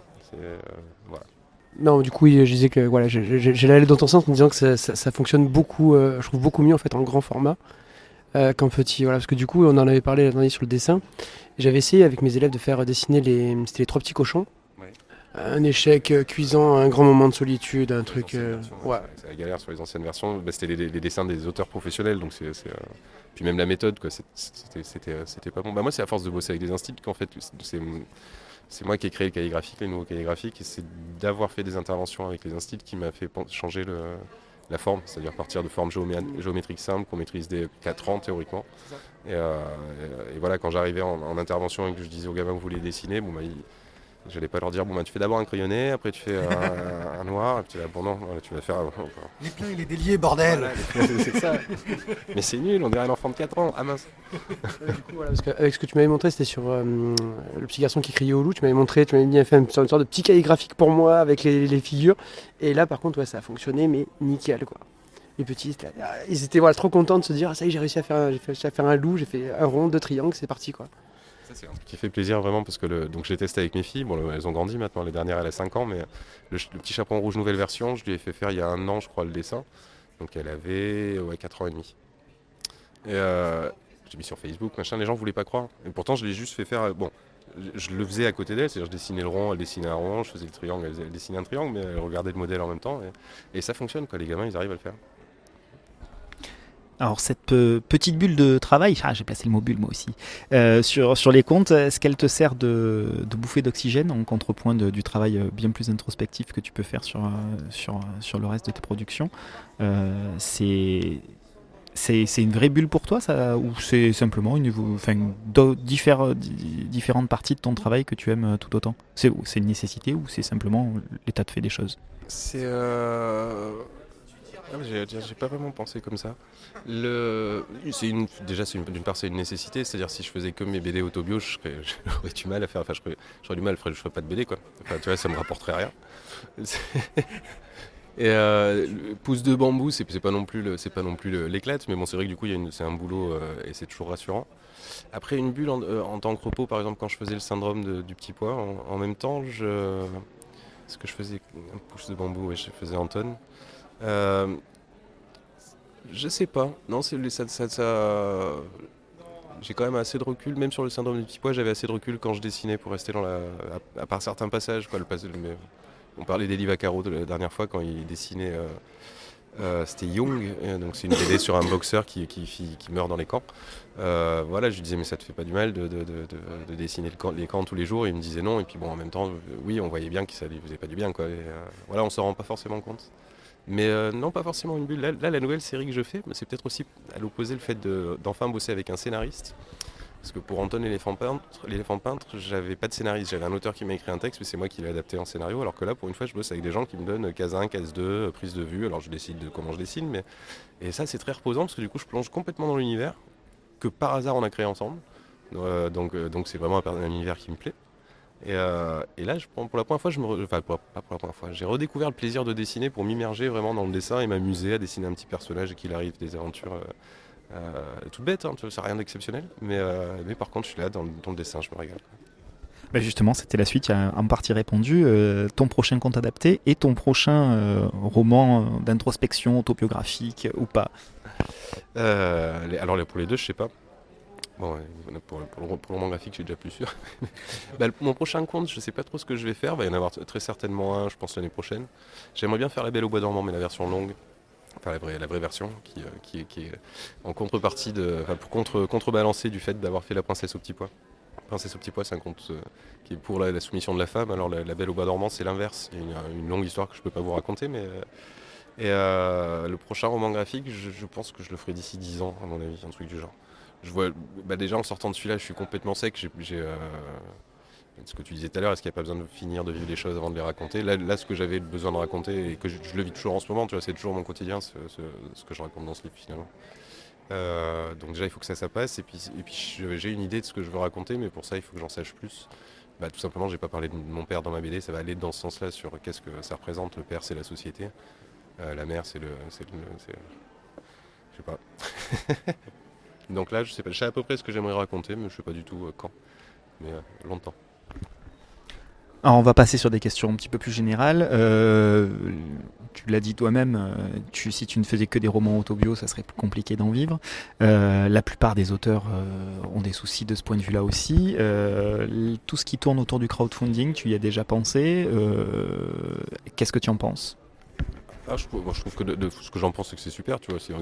Speaker 3: Voilà.
Speaker 2: Non, du coup, je disais que voilà, j'ai allé dans ton sens en me disant que ça fonctionne beaucoup, je trouve beaucoup mieux en fait en grand format. Qu'en petit, voilà, parce que du coup on en avait parlé l'année dernière sur le dessin. J'avais essayé avec mes élèves de faire dessiner c'était les 3 petits cochons. Ouais. Un échec cuisant, un grand moment de solitude, un truc.
Speaker 3: Ouais. C'est la galère sur les anciennes versions. C'était les dessins des auteurs professionnels, donc puis même la méthode, quoi. C'était pas bon. Moi, c'est à force de bosser avec des instituts qu'en fait c'est moi qui ai créé le cahier graphique, les nouveaux cahiers graphiques, et c'est d'avoir fait des interventions avec les instituts qui m'a fait changer la forme, c'est-à-dire partir de formes géométriques simples qu'on maîtrise dès 4 ans théoriquement. Et voilà, quand j'arrivais en intervention et que je disais aux gamins que vous voulez dessiner, je n'allais pas leur dire tu fais d'abord un crayonné, après tu fais un noir, et puis tu vas faire
Speaker 4: les pleins et les déliés, bordel.
Speaker 3: Voilà, c'est ça. Mais c'est nul, on dirait un enfant de 4 ans. Ah mince.
Speaker 2: Du coup, voilà, parce qu'avec ce que tu m'avais montré, c'était sur le petit garçon qui criait au loup. Tu m'avais bien fait une sorte de petit cahier graphique pour moi avec les figures. Et là, par contre, ça a fonctionné, mais nickel, quoi. Les petits, ils étaient trop contents de se dire ça y est, j'ai réussi à faire un loup, j'ai fait un rond, 2 triangles, c'est parti, quoi.
Speaker 3: Ça, c'est un truc qui fait plaisir vraiment parce que donc je l'ai testé avec mes filles. Bon, elles ont grandi maintenant. Les dernières, elle a 5 ans, mais le petit chaperon rouge nouvelle version, je lui ai fait faire il y a 1 an, je crois, le dessin. Donc elle avait 4 ans et demi. Et j'ai mis sur Facebook, machin. Les gens voulaient pas croire. Et pourtant, je l'ai juste fait faire. Bon, je le faisais à côté d'elle, c'est-à-dire je dessinais le rond, elle dessinait un rond, je faisais le triangle, elle dessinait un triangle, mais elle regardait le modèle en même temps. Et ça fonctionne, quoi. Les gamins, ils arrivent à le faire.
Speaker 5: Alors cette petite bulle de travail, j'ai placé le mot bulle moi aussi, sur les comptes, est-ce qu'elle te sert de bouffée d'oxygène en contrepoint du travail bien plus introspectif que tu peux faire sur le reste de tes productions? C'est une vraie bulle pour toi, ça, ou c'est simplement différentes parties de ton travail que tu aimes tout autant? C'est une nécessité ou c'est simplement l'état de fait des choses?
Speaker 3: C'est. Ah, mais j'ai pas vraiment pensé comme ça. D'une part, c'est une nécessité, c'est-à-dire si je faisais que mes BD autobio, j'aurais du mal à faire. Enfin, j'aurais du mal, je ferais pas de BD, quoi. Enfin, tu vois, ça me rapporterait rien. Et le pouce de bambou, c'est pas non plus l'éclate, mais bon, c'est vrai que du coup, c'est un boulot et c'est toujours rassurant. Après, une bulle en tant que repos, par exemple, quand je faisais le syndrome du petit pois, en même temps, ce que je faisais un pouce de bambou, et je faisais Anton. Je sais pas. Non, j'ai quand même assez de recul, même sur le syndrome du petit pois, j'avais assez de recul quand je dessinais pour rester à part certains passages, quoi, mais on parlait d'Elie Vaccaro la dernière fois quand il dessinait. C'était Young, donc c'est une BD sur un boxeur qui meurt dans les camps. Voilà, je lui disais mais ça te fait pas du mal de dessiner les camps tous les jours? Et il me disait non, et puis bon, en même temps, oui, on voyait bien que ça lui faisait pas du bien, quoi. Et, voilà, on s'en rend pas forcément compte. Mais non, pas forcément une bulle. Là, la nouvelle série que je fais, c'est peut-être aussi à l'opposé le fait d'enfin bosser avec un scénariste. Parce que pour Anton l'éléphant peintre, j'avais pas de scénariste. J'avais un auteur qui m'a écrit un texte, mais c'est moi qui l'ai adapté en scénario. Alors que là, pour une fois, je bosse avec des gens qui me donnent case 1, case 2, prise de vue. Alors je décide de comment je dessine. Et ça, c'est très reposant parce que du coup, je plonge complètement dans l'univers que par hasard on a créé ensemble. Donc c'est vraiment un univers qui me plaît. Et là, pour la première fois, pas pour la première fois, j'ai redécouvert le plaisir de dessiner pour m'immerger vraiment dans le dessin et m'amuser à dessiner un petit personnage et qu'il arrive des aventures toutes bêtes, hein, c'est rien d'exceptionnel. Mais par contre, je suis là dans le dessin, je me régale.
Speaker 5: Bah justement, c'était la suite, il y a en partie répondu. Ton prochain conte adapté et ton prochain roman d'introspection autobiographique ou pas?
Speaker 3: Alors pour les deux, je sais pas. Bon, pour le roman graphique, je suis déjà plus sûr. Mon prochain conte, je sais pas trop ce que je vais faire. Il va y en avoir très certainement un, je pense, l'année prochaine. J'aimerais bien faire La Belle au bois dormant, mais la version longue. Enfin, la vraie version, qui est en contrepartie, pour contrebalancer du fait d'avoir fait La Princesse au petit pois. Princesse au petit pois, c'est un conte qui est pour la soumission de la femme. Alors la Belle au bois dormant, c'est l'inverse. Il y a une longue histoire que je peux pas vous raconter, mais... le prochain roman graphique, je pense que je le ferai d'ici 10 ans, à mon avis, un truc du genre. Je vois, déjà en sortant de celui-là, je suis complètement sec. Ce que tu disais tout à l'heure, est-ce qu'il n'y a pas besoin de finir de vivre les choses avant de les raconter? Là, ce que j'avais besoin de raconter et que je le vis toujours en ce moment, tu vois, c'est toujours mon quotidien, ce que je raconte dans ce livre finalement. Donc déjà, il faut que ça passe. Et puis j'ai une idée de ce que je veux raconter, mais pour ça, il faut que j'en sache plus. Tout simplement, j'ai pas parlé de mon père dans ma BD. Ça va aller dans ce sens-là sur qu'est-ce que ça représente. Le père, c'est la société. La mère, je sais pas. Donc là, je sais à peu près ce que j'aimerais raconter, mais je sais pas du tout quand. Mais longtemps.
Speaker 5: Alors on va passer sur des questions un petit peu plus générales. Tu l'as dit toi-même, si tu ne faisais que des romans autobio, ça serait plus compliqué d'en vivre. La plupart des auteurs ont des soucis de ce point de vue-là aussi. Tout ce qui tourne autour du crowdfunding, tu y as déjà pensé. Qu'est-ce que tu en penses?
Speaker 3: Je trouve que ce que j'en pense, c'est que c'est super, tu vois, si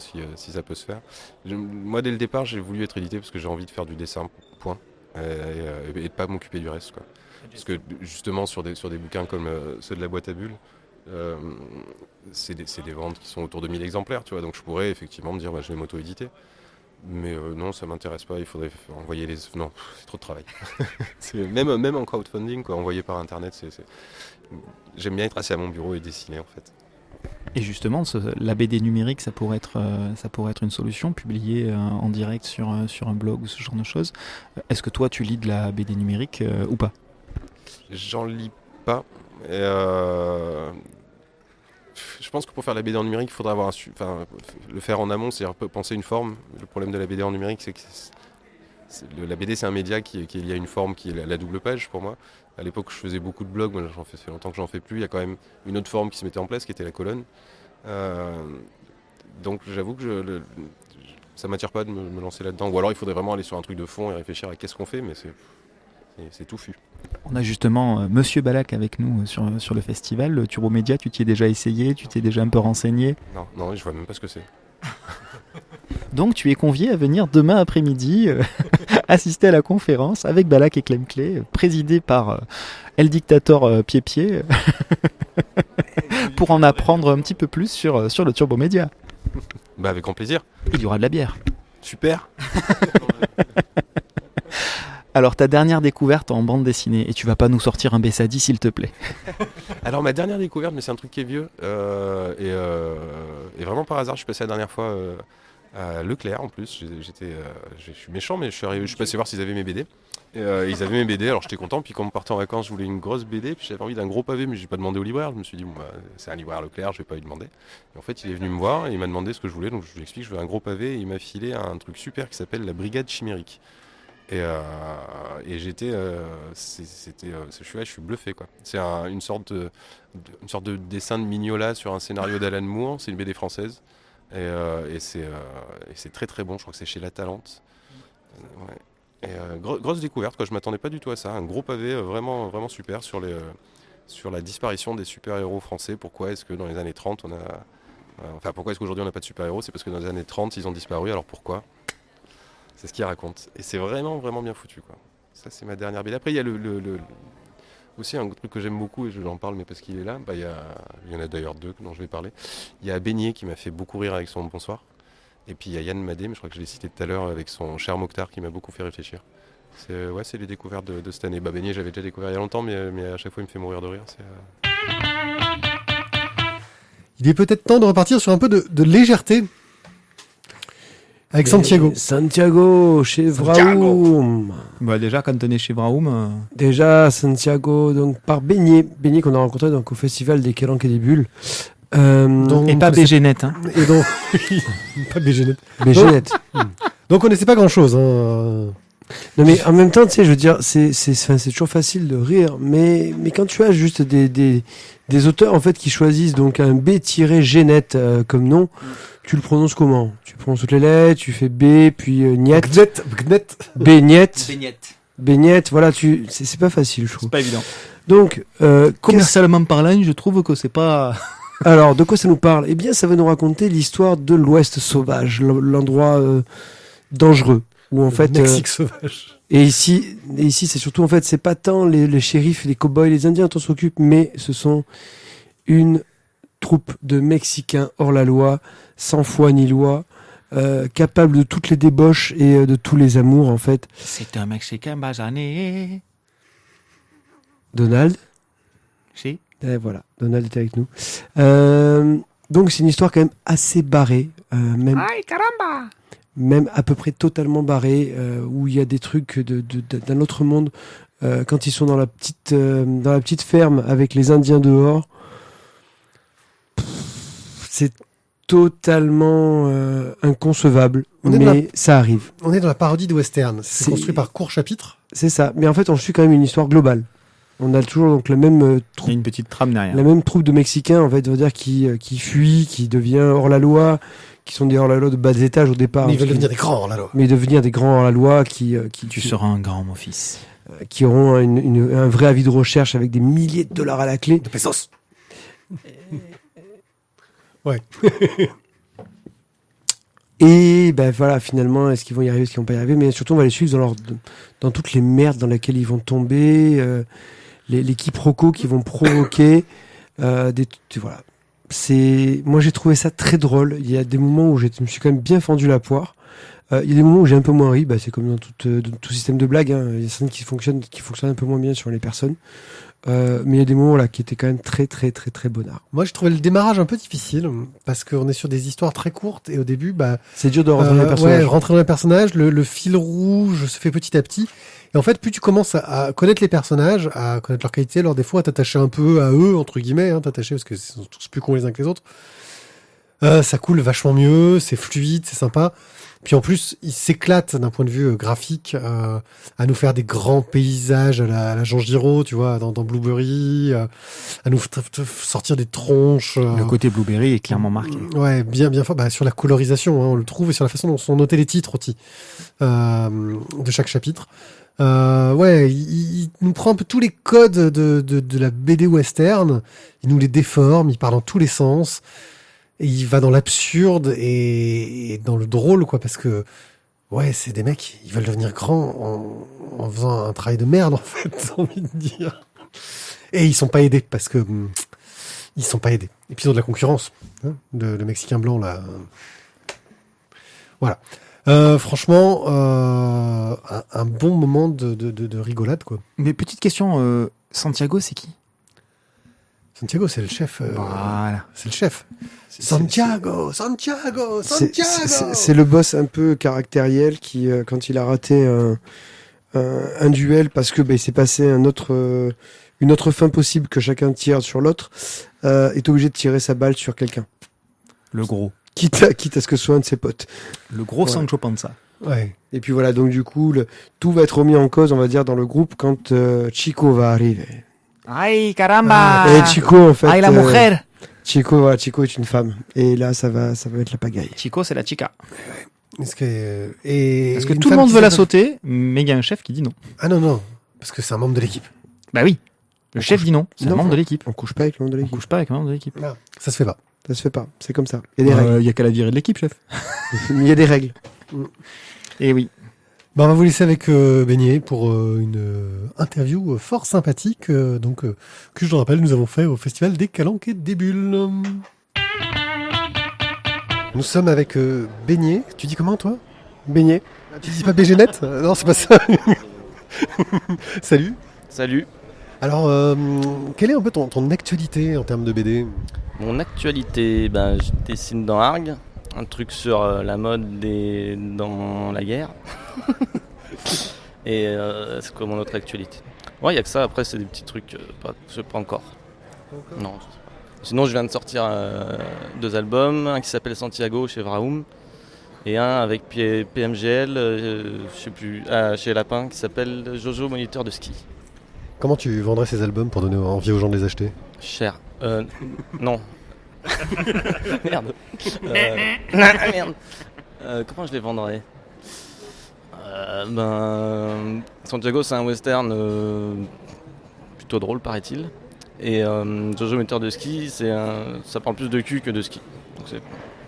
Speaker 3: ça peut se faire. Moi, dès le départ, j'ai voulu être édité parce que j'ai envie de faire du dessin, point, et de pas m'occuper du reste, quoi. Parce que justement, sur des bouquins comme ceux de la boîte à bulles, c'est des ventes qui sont autour de 1000 exemplaires, tu vois, donc je pourrais effectivement me dire, je vais m'auto-éditer. Mais non, ça m'intéresse pas, il faudrait envoyer les... Non, c'est trop de travail. Même en crowdfunding, quoi, envoyer par internet, j'aime bien être assis à mon bureau et dessiner, en fait.
Speaker 5: Et justement, la BD numérique, ça pourrait être une solution, publiée en direct sur un blog ou ce genre de choses. Est-ce que toi, tu lis de la BD numérique ou pas?
Speaker 3: J'en lis pas. Je pense que pour faire la BD en numérique, il faudrait le faire en amont, c'est-à-dire penser une forme. Le problème de la BD en numérique, c'est que la BD, c'est un média qui est lié à une forme qui est la double page pour moi. À l'époque, je faisais beaucoup de blogs, moi, ça fait longtemps que j'en fais plus. Il y a quand même une autre forme qui se mettait en place, qui était la colonne. Donc j'avoue que ça m'attire pas de me lancer là-dedans. Ou alors il faudrait vraiment aller sur un truc de fond et réfléchir à qu'est-ce qu'on fait, mais c'est touffu.
Speaker 5: On a justement Monsieur Balak avec nous sur le festival. Le Turbo Média, tu t'y es déjà essayé, tu t'es déjà un peu renseigné.
Speaker 3: Non, je vois même pas ce que c'est.
Speaker 5: Donc tu es convié à venir demain après-midi assister à la conférence avec Balak et Clem Clé, présidée par El Dictator Pied-Pied, pour en apprendre un petit peu plus sur le Turbo Média.
Speaker 3: Bah avec grand plaisir.
Speaker 5: Il y aura de la bière.
Speaker 3: Super.
Speaker 5: Alors ta dernière découverte en bande dessinée, et tu vas pas nous sortir un Bessadi s'il te plaît.
Speaker 3: Alors ma dernière découverte, mais c'est un truc qui est vieux, et vraiment par hasard, je suis passé la dernière fois à Leclerc en plus. Je suis méchant, mais je suis passé voir s'ils avaient mes BD. Et, ils avaient mes BD, alors j'étais content. Puis quand on partait en vacances, je voulais une grosse BD, puis j'avais envie d'un gros pavé, mais j'ai pas demandé au libraire. Je me suis dit, c'est un libraire Leclerc, je vais pas lui demander. Et en fait, il est venu me voir et il m'a demandé ce que je voulais, donc je lui explique, je veux un gros pavé, et il m'a filé un truc super qui s'appelle la Brigade Chimérique. Et j'étais, je suis bluffé quoi. C'est une sorte de dessin de Mignola sur un scénario d'Alan Moore. C'est une BD française et c'est très très bon. Je crois que c'est chez La Talente. Ouais. Et grosse découverte quoi. Je m'attendais pas du tout à ça. Un gros pavé vraiment vraiment super sur la disparition des super-héros français. Pourquoi est-ce que dans les années 30 pourquoi est-ce qu'aujourd'hui on n'a pas de super-héros? C'est parce que dans les années 30 ils ont disparu. Alors pourquoi? C'est ce qu'il raconte. Et c'est vraiment, vraiment bien foutu, quoi. Ça, c'est ma dernière BD. Après, il y a aussi un truc que j'aime beaucoup, et je l'en parle, mais parce qu'il est là. Il y en a d'ailleurs deux dont je vais parler. Il y a Beignet qui m'a fait beaucoup rire avec son Bonsoir. Et puis il y a Yann Madé, mais je crois que je l'ai cité tout à l'heure, avec son Cher Mokhtar qui m'a beaucoup fait réfléchir. C'est les découvertes de cette année. Beignet, j'avais déjà découvert il y a longtemps, mais à chaque fois, il me fait mourir de rire.
Speaker 4: Il est peut-être temps de repartir sur un peu de légèreté. Avec Santiago.
Speaker 2: Santiago, chez Vraoum.
Speaker 5: Bah déjà, quand on est chez Vraoum...
Speaker 2: Déjà, Santiago, donc par Beignet qu'on a rencontré donc, au festival des Calanques et des Bulles.
Speaker 5: Et pas BGNet. Hein.
Speaker 4: Et donc, pas BGNet.
Speaker 2: BGNet.
Speaker 4: Donc on ne sait pas grand-chose. Hein.
Speaker 2: Non mais en même temps, tu sais, je veux dire, c'est toujours facile de rire, mais quand tu as juste des auteurs en fait qui choisissent donc un B-Génet comme nom, tu le prononces comment? Tu prononces toutes les lettres, tu fais B, puis Niet. Beignet, voilà, c'est pas facile, je trouve.
Speaker 5: C'est pas évident.
Speaker 2: Donc,
Speaker 5: commercialement parlant, je trouve que c'est pas...
Speaker 2: Alors, de quoi ça nous parle? Eh bien, ça va nous raconter l'histoire de l'Ouest sauvage, l'endroit dangereux. Où en fait,
Speaker 4: Mexique sauvage.
Speaker 2: Et ici, c'est surtout, en fait, c'est pas tant les shérifs, les cow-boys, les Indiens dont on s'occupe, mais ce sont une troupe de Mexicains hors la loi, sans foi ni loi, capables de toutes les débauches et de tous les amours, en fait.
Speaker 5: C'est un Mexicain basané.
Speaker 2: Donald.
Speaker 5: Si.
Speaker 2: Et voilà, Donald était avec nous. Donc, c'est une histoire quand même assez barrée.
Speaker 5: Aïe, caramba!
Speaker 2: Même à peu près totalement barré, où il y a des trucs d'un autre monde, quand ils sont dans la petite ferme avec les Indiens dehors. C'est totalement inconcevable, mais ça arrive.
Speaker 4: On est dans la parodie de western. C'est construit par court chapitre.
Speaker 2: C'est ça, mais en fait on suit quand même une histoire globale. On a toujours donc la même troupe.
Speaker 5: Il y a une petite trame derrière.
Speaker 2: La même troupe de Mexicains en fait, on va dire qui fuit, qui devient hors la loi, qui sont des hors-la-loi de bas étage au départ.
Speaker 4: Mais ils veulent devenir des grands hors-la-loi.
Speaker 2: Mais devenir des grands hors-la-loi qui
Speaker 5: Tu seras un grand, mon fils.
Speaker 2: Qui auront un vrai avis de recherche avec des milliers de dollars à la clé.
Speaker 4: De pesos. Ouais.
Speaker 2: Et ben voilà, finalement, est-ce qu'ils vont y arriver, est-ce qu'ils vont pas y arriver? Mais surtout, on va les suivre dans toutes les merdes dans lesquelles ils vont tomber, les quiproquos qu'ils vont provoquer. Voilà. Moi, j'ai trouvé ça très drôle. Il y a des moments où je me suis quand même bien fendu la poire. Il y a des moments où j'ai un peu moins ri. C'est comme dans tout système de blague. Hein. Il y a certaines qui fonctionnent un peu moins bien sur les personnes. Mais il y a des moments là qui étaient quand même très très très très bonnards.
Speaker 4: Moi, je trouvais le démarrage un peu difficile parce qu'on est sur des histoires très courtes et au début,
Speaker 2: c'est dur de rentrer dans les personnages.
Speaker 4: Ouais, rentrer dans les personnages. Le fil rouge se fait petit à petit. Et en fait, plus tu commences à connaître les personnages, à connaître leurs qualités, leurs défauts, à t'attacher un peu à eux entre guillemets, t'attacher parce que ils sont tous plus cons les uns que les autres. Ça coule vachement mieux, c'est fluide, c'est sympa. Puis en plus, il s'éclate d'un point de vue graphique à nous faire des grands paysages à la Jean Giraud, tu vois, dans Blueberry, à nous sortir des tronches.
Speaker 5: Le côté Blueberry est clairement marqué.
Speaker 4: Ouais, bien fort. Bah, sur la colorisation, hein, on le trouve, et sur la façon dont sont notés les titres aussi de chaque chapitre. Ouais, il nous prend un peu tous les codes de la BD western, il nous les déforme, il part dans tous les sens. Et il va dans l'absurde et dans le drôle, quoi, parce que, ouais, c'est des mecs, ils veulent devenir grands en faisant un travail de merde, en fait, j'ai envie de dire. Et ils sont pas aidés, parce que, ils sont pas aidés. Et puis ils ont de la concurrence, hein, le Mexicain blanc, là. Voilà. Franchement, un bon moment de rigolade, quoi.
Speaker 5: Mais petite question, Santiago, c'est qui?
Speaker 4: Santiago, c'est le chef.
Speaker 5: Voilà.
Speaker 4: C'est le chef. Santiago.
Speaker 2: C'est le boss un peu caractériel qui, quand il a raté un duel parce que il s'est passé une autre fin possible que chacun tire sur l'autre, est obligé de tirer sa balle sur quelqu'un.
Speaker 5: Le gros.
Speaker 2: Quitte à ce que ce soit un de ses potes.
Speaker 5: Le gros
Speaker 2: Ouais.
Speaker 5: Sancho Panza.
Speaker 4: Ouais.
Speaker 2: Et puis voilà, donc du coup, tout va être remis en cause, on va dire, dans le groupe quand Chico va arriver.
Speaker 5: Aïe, caramba!
Speaker 2: Et Chico, en fait.
Speaker 5: Aïe, la mujer!
Speaker 2: Chico est une femme. Et là, ça va être la pagaille.
Speaker 5: Chico, c'est la chica.
Speaker 4: Parce que
Speaker 5: Parce que
Speaker 4: une
Speaker 5: tout le
Speaker 4: femme
Speaker 5: monde
Speaker 4: qui
Speaker 5: veut la
Speaker 4: s'appelle-
Speaker 5: sauter, mais il y a un chef qui dit non.
Speaker 4: Ah non, parce que c'est un membre de l'équipe.
Speaker 5: Bah oui. Le chef dit non. C'est un
Speaker 2: Non.
Speaker 5: membre de l'équipe.
Speaker 2: On couche pas avec le monde de
Speaker 5: On
Speaker 2: l'équipe.
Speaker 5: couche pas avec un membre de l'équipe.
Speaker 4: Ça se fait pas.
Speaker 2: Ça se fait pas. C'est comme ça. Il y a des règles.
Speaker 5: Il y a qu'à la virer de l'équipe, chef.
Speaker 2: Il y a des règles.
Speaker 5: Et oui.
Speaker 4: Bah, on va vous laisser avec Beignet pour une interview fort sympathique, que je le rappelle, nous avons fait au Festival des Calanques et des Bulles. Nous sommes avec Beignet. Tu dis comment, toi?
Speaker 2: Beignet.
Speaker 4: Tu dis pas BGNet? Non, c'est pas ça. Salut.
Speaker 6: Salut.
Speaker 4: Alors, quelle est un peu ton actualité en termes de BD?
Speaker 6: Mon actualité, je dessine dans Arg, un truc sur la mode dans la guerre. Et c'est quoi mon autre actualité? Ouais, il y a que ça, après c'est des petits trucs, je sais pas encore. Non, je sais pas. Sinon je viens de sortir 2 albums, un qui s'appelle Santiago chez Vraoum et un avec PMGL, je sais plus, chez Lapin, qui s'appelle Jojo Moniteur de ski.
Speaker 4: Comment tu vendrais ces albums pour donner envie aux gens de les acheter?
Speaker 6: Cher. Non. Merde. Merde. Comment je les vendrais? Santiago, c'est un western plutôt drôle, paraît-il. Et Jojo Metteur de ski, ça parle plus de cul que de ski. Donc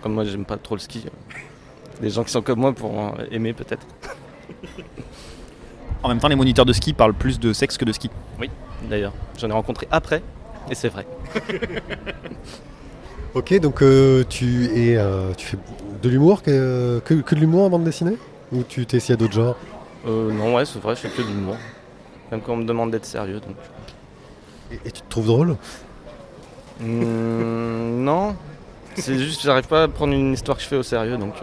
Speaker 6: comme moi, j'aime pas trop le ski. Les gens qui sont comme moi pourront aimer peut-être.
Speaker 5: En même temps, les moniteurs de ski parlent plus de sexe que de ski.
Speaker 6: Oui, d'ailleurs. J'en ai rencontré après, et c'est vrai.
Speaker 4: Ok, donc tu fais de l'humour, que de l'humour en bande dessinée? Ou tu t'essayes à d'autres genres?
Speaker 6: Non, ouais, c'est vrai, je fais que de l'humour. Même quand on me demande d'être sérieux, donc...
Speaker 4: Et tu te trouves drôle?
Speaker 6: Non. C'est juste que j'arrive pas à prendre une histoire que je fais au sérieux, donc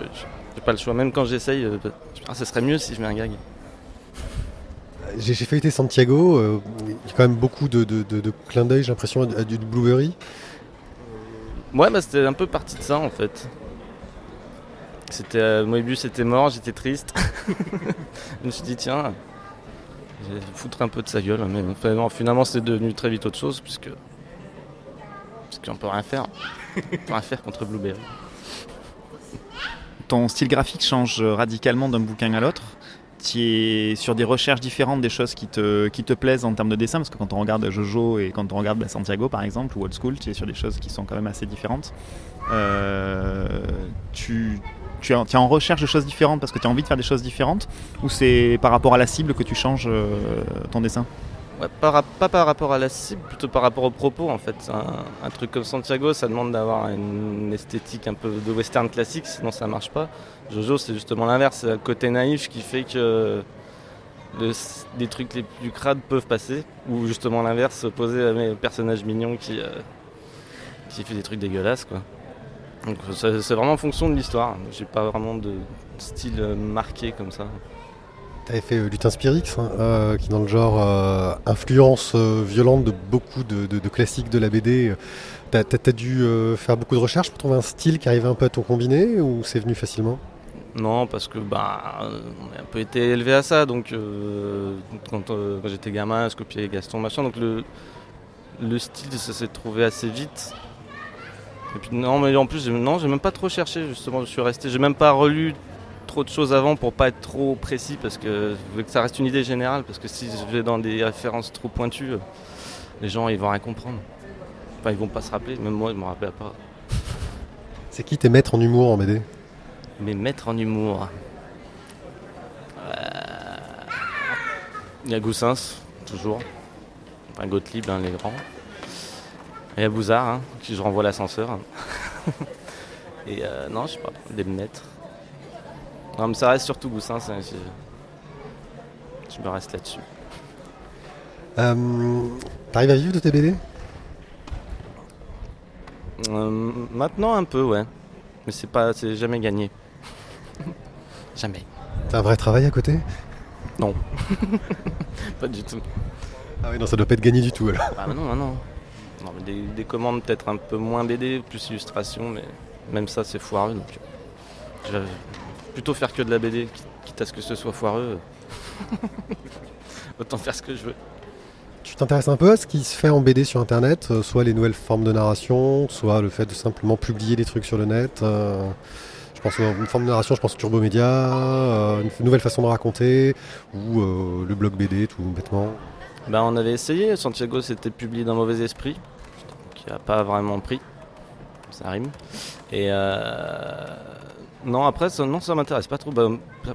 Speaker 6: j'ai pas le choix. Même quand j'essaye, ce serait mieux si je mets un gag.
Speaker 4: J'ai feuilleté Santiago, il y a quand même beaucoup de clins d'œil, j'ai l'impression, à du Blueberry.
Speaker 6: Ouais, c'était un peu parti de ça en fait. Moebius était mort, j'étais triste. Je me suis dit tiens, je vais foutre un peu de sa gueule, mais finalement c'est devenu très vite autre chose puisqu'on peut rien faire. On peut rien faire contre Blueberry.
Speaker 5: Ton style graphique change radicalement d'un bouquin à l'autre. Tu es sur des recherches différentes des choses qui te plaisent en termes de dessin, parce que quand on regarde Jojo et quand on regarde Santiago par exemple, ou Old School, tu es sur des choses qui sont quand même assez différentes. Tu es en recherche de choses différentes parce que tu as envie de faire des choses différentes, ou c'est par rapport à la cible que tu changes ton dessin?
Speaker 6: Ouais, pas par rapport à la cible, plutôt par rapport au propos en fait. Un truc comme Santiago, ça demande d'avoir une esthétique un peu de western classique, sinon ça marche pas. Jojo, c'est justement l'inverse, c'est le côté naïf qui fait que des trucs les plus crades peuvent passer, ou justement l'inverse, opposé à mes personnages mignons qui fait des trucs dégueulasses quoi. Donc c'est vraiment en fonction de l'histoire, j'ai pas vraiment de style marqué comme ça.
Speaker 4: Tu avais fait Lutin Spirix, qui dans le genre influence violente de beaucoup de classiques de la BD. T'as dû faire beaucoup de recherches pour trouver un style qui arrivait un peu à ton combiné ou c'est venu facilement?
Speaker 6: Non, parce que on a un peu été élevé à ça, donc quand j'étais gamin, je copiais Gaston, machin, donc le style ça s'est trouvé assez vite. Et puis non, mais en plus, j'ai même pas trop cherché, justement, je suis resté, j'ai même pas relu trop de choses avant pour pas être trop précis, parce que je veux que ça reste une idée générale, parce que si je vais dans des références trop pointues, les gens ils vont rien comprendre. Enfin, ils vont pas se rappeler, même moi je me rappelle pas.
Speaker 4: C'est qui tes maîtres en humour en BD?
Speaker 6: Mes maîtres en humour. Il y a Goussens, toujours. Enfin, Gottlieb, les grands. Et il y a Bouzard, qui je renvoie l'ascenseur. Et non, je sais pas, des maîtres. Non, mais ça reste surtout Goussens, je me reste là-dessus.
Speaker 4: T'arrives à vivre de tes BD?
Speaker 6: Maintenant, un peu, ouais. Mais c'est jamais gagné. Jamais.
Speaker 4: T'as un vrai travail à côté?
Speaker 6: Non. Pas du tout.
Speaker 4: Ah oui, non, ça doit pas être gagné du tout alors.
Speaker 6: Ah non. Non, mais des commandes peut-être un peu moins BD, plus illustration, mais même ça c'est foireux. Donc je vais plutôt faire que de la BD, quitte à ce que ce soit foireux. Autant faire ce que je veux.
Speaker 4: Tu t'intéresses un peu à ce qui se fait en BD sur internet, soit les nouvelles formes de narration, soit le fait de simplement publier des trucs sur le net. Je pense à une forme de narration, je pense Turbo Média, une nouvelle façon de raconter, ou le blog BD tout bêtement.
Speaker 6: On avait essayé, Santiago s'était publié d'un mauvais esprit, qui n'a pas vraiment pris, ça rime. Et non, après, ça m'intéresse pas trop.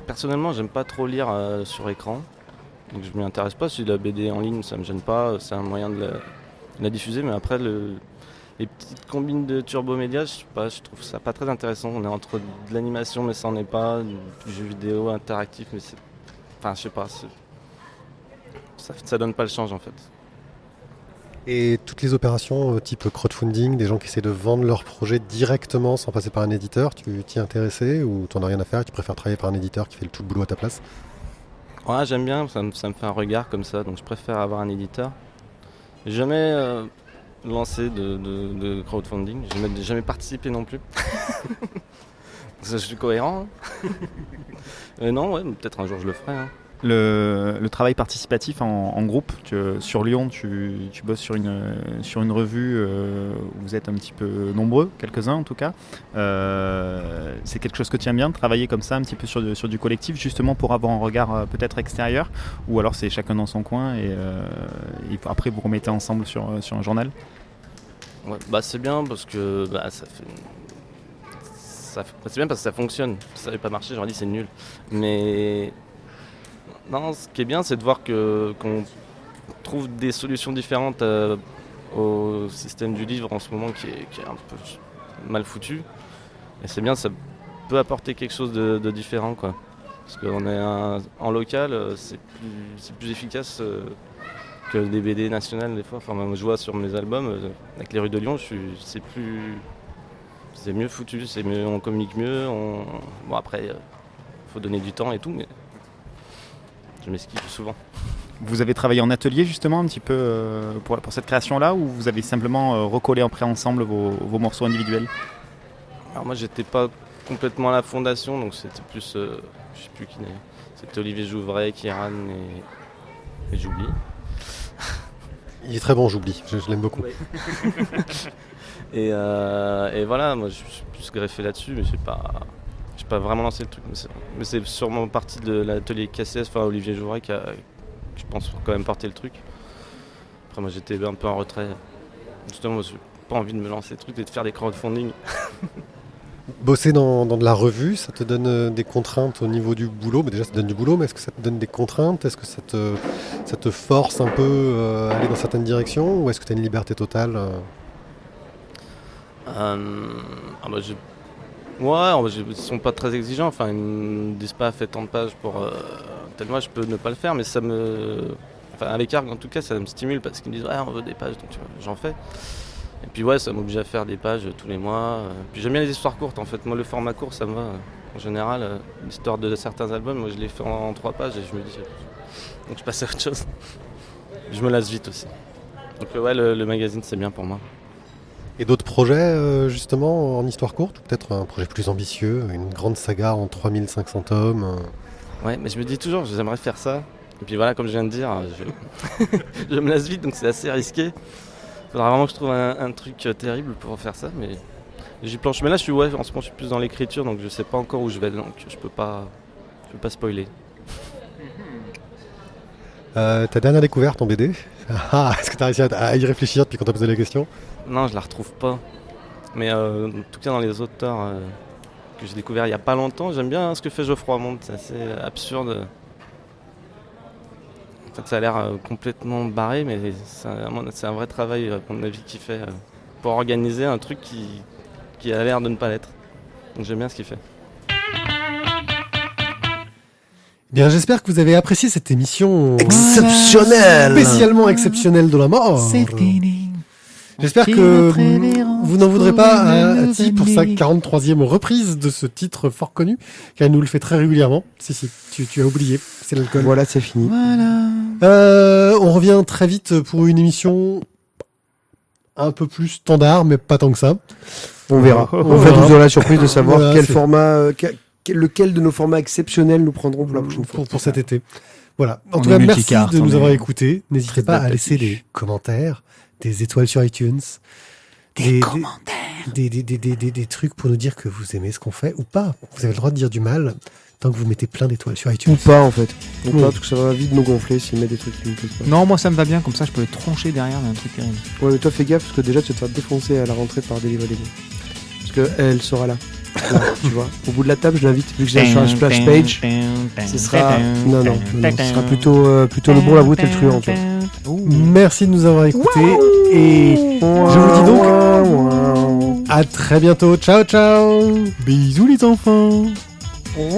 Speaker 6: Personnellement, j'aime pas trop lire sur écran, donc je m'y intéresse pas. Si la BD en ligne, ça me gêne pas, c'est un moyen de la diffuser, mais après, les petites combines de Turbo Média, je sais pas, je trouve ça pas très intéressant. On est entre de l'animation, mais ça en est pas, du jeu vidéo interactif, mais c'est. Enfin, je sais pas, ça donne pas le change en fait.
Speaker 4: Et toutes les opérations type crowdfunding, des gens qui essaient de vendre leur projet directement sans passer par un éditeur, tu t'y es intéressé ou t'en as rien à faire, tu préfères travailler par un éditeur qui fait tout le boulot à ta place?
Speaker 6: Ouais, j'aime bien, ça me fait un regard comme ça, donc je préfère avoir un éditeur. J'ai jamais lancé de crowdfunding, j'ai jamais participé non plus. Je suis cohérent. Mais non, ouais, peut-être un jour je le ferai.
Speaker 5: Le travail participatif en groupe, sur Lyon, tu bosses sur une revue où vous êtes un petit peu nombreux, quelques-uns en tout cas. C'est quelque chose que tu aimes bien, de travailler comme ça un petit peu sur du collectif, justement pour avoir un regard peut-être extérieur, ou alors c'est chacun dans son coin et après vous remettez ensemble sur un journal?
Speaker 6: Ouais, c'est bien parce que c'est bien parce que ça fonctionne. Si ça n'avait pas marché, j'aurais dit c'est nul. Mais non, ce qui est bien, c'est de voir qu'on trouve des solutions différentes au système du livre en ce moment qui est un peu mal foutu. Et c'est bien, ça peut apporter quelque chose de différent, quoi. Parce qu'on est en local, c'est plus efficace que des BD nationales des fois. Enfin, moi, je vois sur mes albums, avec les rues de Lyon, c'est mieux foutu, on communique mieux. Bon après, faut donner du temps et tout, mais je m'esquive souvent.
Speaker 5: Vous avez travaillé en atelier justement un petit peu pour cette création-là, ou vous avez simplement recollé après ensemble vos morceaux individuels?
Speaker 6: Alors moi j'étais pas complètement à la fondation, donc c'était plus, je sais plus qui d'ailleurs. C'était Olivier Jouvray, Kieran et j'oublie.
Speaker 4: Il est très bon, j'oublie, je l'aime beaucoup.
Speaker 6: Ouais. et voilà, moi je suis plus greffé là-dessus, mais j'ai pas vraiment lancé le truc. Mais c'est sûrement partie de l'atelier KCS, enfin Olivier Jouvray qui je pense quand même porter le truc. Après moi j'étais un peu en retrait. Justement, moi j'ai pas envie de me lancer le truc et de faire des crowdfunding.
Speaker 4: Bosser dans de la revue, ça te donne des contraintes au niveau du boulot. Mais déjà, ça te donne du boulot, mais est-ce que ça te donne des contraintes? Est-ce que ça te force un peu à aller dans certaines directions? Ou est-ce que tu as une liberté totale
Speaker 6: Ils sont pas très exigeants. Enfin, ils me disent pas fais tant de pages pour tel mois, je peux ne pas le faire, mais à l'écart en tout cas, ça me stimule parce qu'ils me disent ouais, on veut des pages, donc j'en fais. Et puis ouais, ça m'oblige à faire des pages tous les mois. Puis j'aime bien les histoires courtes en fait. Moi, le format court, ça me va. En général, l'histoire de certains albums, moi je les fais en 3 pages et je me dis. Donc je passe à autre chose. Je me lasse vite aussi. Donc ouais, le magazine, c'est bien pour moi.
Speaker 4: Et d'autres projets, justement, en histoire courte, ou peut-être un projet plus ambitieux, une grande saga en 3500 tomes
Speaker 6: Ouais, mais je me dis toujours, j'aimerais faire ça. Et puis voilà, comme je viens de dire, je me lasse vite, donc c'est assez risqué. Faudra vraiment que je trouve un truc terrible pour faire ça, mais j'y planche. Mais là, en ce moment, je suis plus dans l'écriture, donc je sais pas encore où je vais, donc je peux pas spoiler.
Speaker 4: Ta dernière découverte en BD est-ce que tu as réussi à y réfléchir depuis qu'on t'a posé la question?
Speaker 6: Non, je la retrouve pas. Mais en tout cas, dans les auteurs que j'ai découvert il y a pas longtemps, j'aime bien ce que fait Geoffroy Monde, c'est assez absurde. En fait, ça a l'air complètement barré, mais c'est un vrai travail, à mon avis, qu'il fait pour organiser un truc qui a l'air de ne pas l'être. Donc j'aime bien ce qu'il fait.
Speaker 4: Bien, j'espère que vous avez apprécié cette émission
Speaker 2: Exceptionnelle.
Speaker 4: spécialement exceptionnelle de la mort.
Speaker 5: C'est fini.
Speaker 4: J'espère que vous n'en voudrez pas à Ti pour sa 43e reprise de ce titre fort connu, car il nous le fait très régulièrement. Si, tu as oublié, c'est l'alcool.
Speaker 2: Voilà, c'est fini.
Speaker 4: On revient très vite pour une émission un peu plus standard, mais pas tant que ça.
Speaker 2: On verra.
Speaker 4: On
Speaker 2: On
Speaker 4: verra.
Speaker 2: va nous donner la surprise de savoir
Speaker 4: Voilà,
Speaker 2: quel
Speaker 4: c'est-
Speaker 2: format, lequel de nos formats exceptionnels nous prendrons pour la prochaine fois.
Speaker 4: Pour cet été. Voilà. En
Speaker 5: On
Speaker 4: tout
Speaker 5: est
Speaker 4: cas, merci
Speaker 5: multicarte,
Speaker 4: de
Speaker 5: on
Speaker 4: nous
Speaker 5: est
Speaker 4: avoir écoutés. N'hésitez
Speaker 5: très
Speaker 4: pas à
Speaker 5: adaptatif.
Speaker 4: laisser des commentaires, des étoiles sur iTunes. Des trucs pour nous dire que vous aimez ce qu'on fait ou pas. Vous avez le droit de dire du mal tant que vous mettez plein d'étoiles sur
Speaker 2: Ou
Speaker 4: iTunes.
Speaker 2: pas, en fait. Ou
Speaker 4: Ouais.
Speaker 2: pas, parce que ça va vite nous gonfler s'il met des trucs qui nous plaisent pas.
Speaker 5: Non, moi ça me va bien, comme ça je peux le troncher derrière d'un truc terrible.
Speaker 2: Ouais, mais toi, fais gaffe, parce que déjà, tu vas te faire défoncer à la rentrée par Deliver Lego. Parce que elle sera là. Là, tu vois. Au bout de la table, je l'invite, vu que j'ai sur la splash page. Ce sera. Non, ce sera plutôt le bon, la brute et le truand, tu vois.
Speaker 4: Merci de nous avoir écoutés et je vous dis donc à très bientôt. Ciao, ciao. Bisous les enfants.
Speaker 2: Ouais.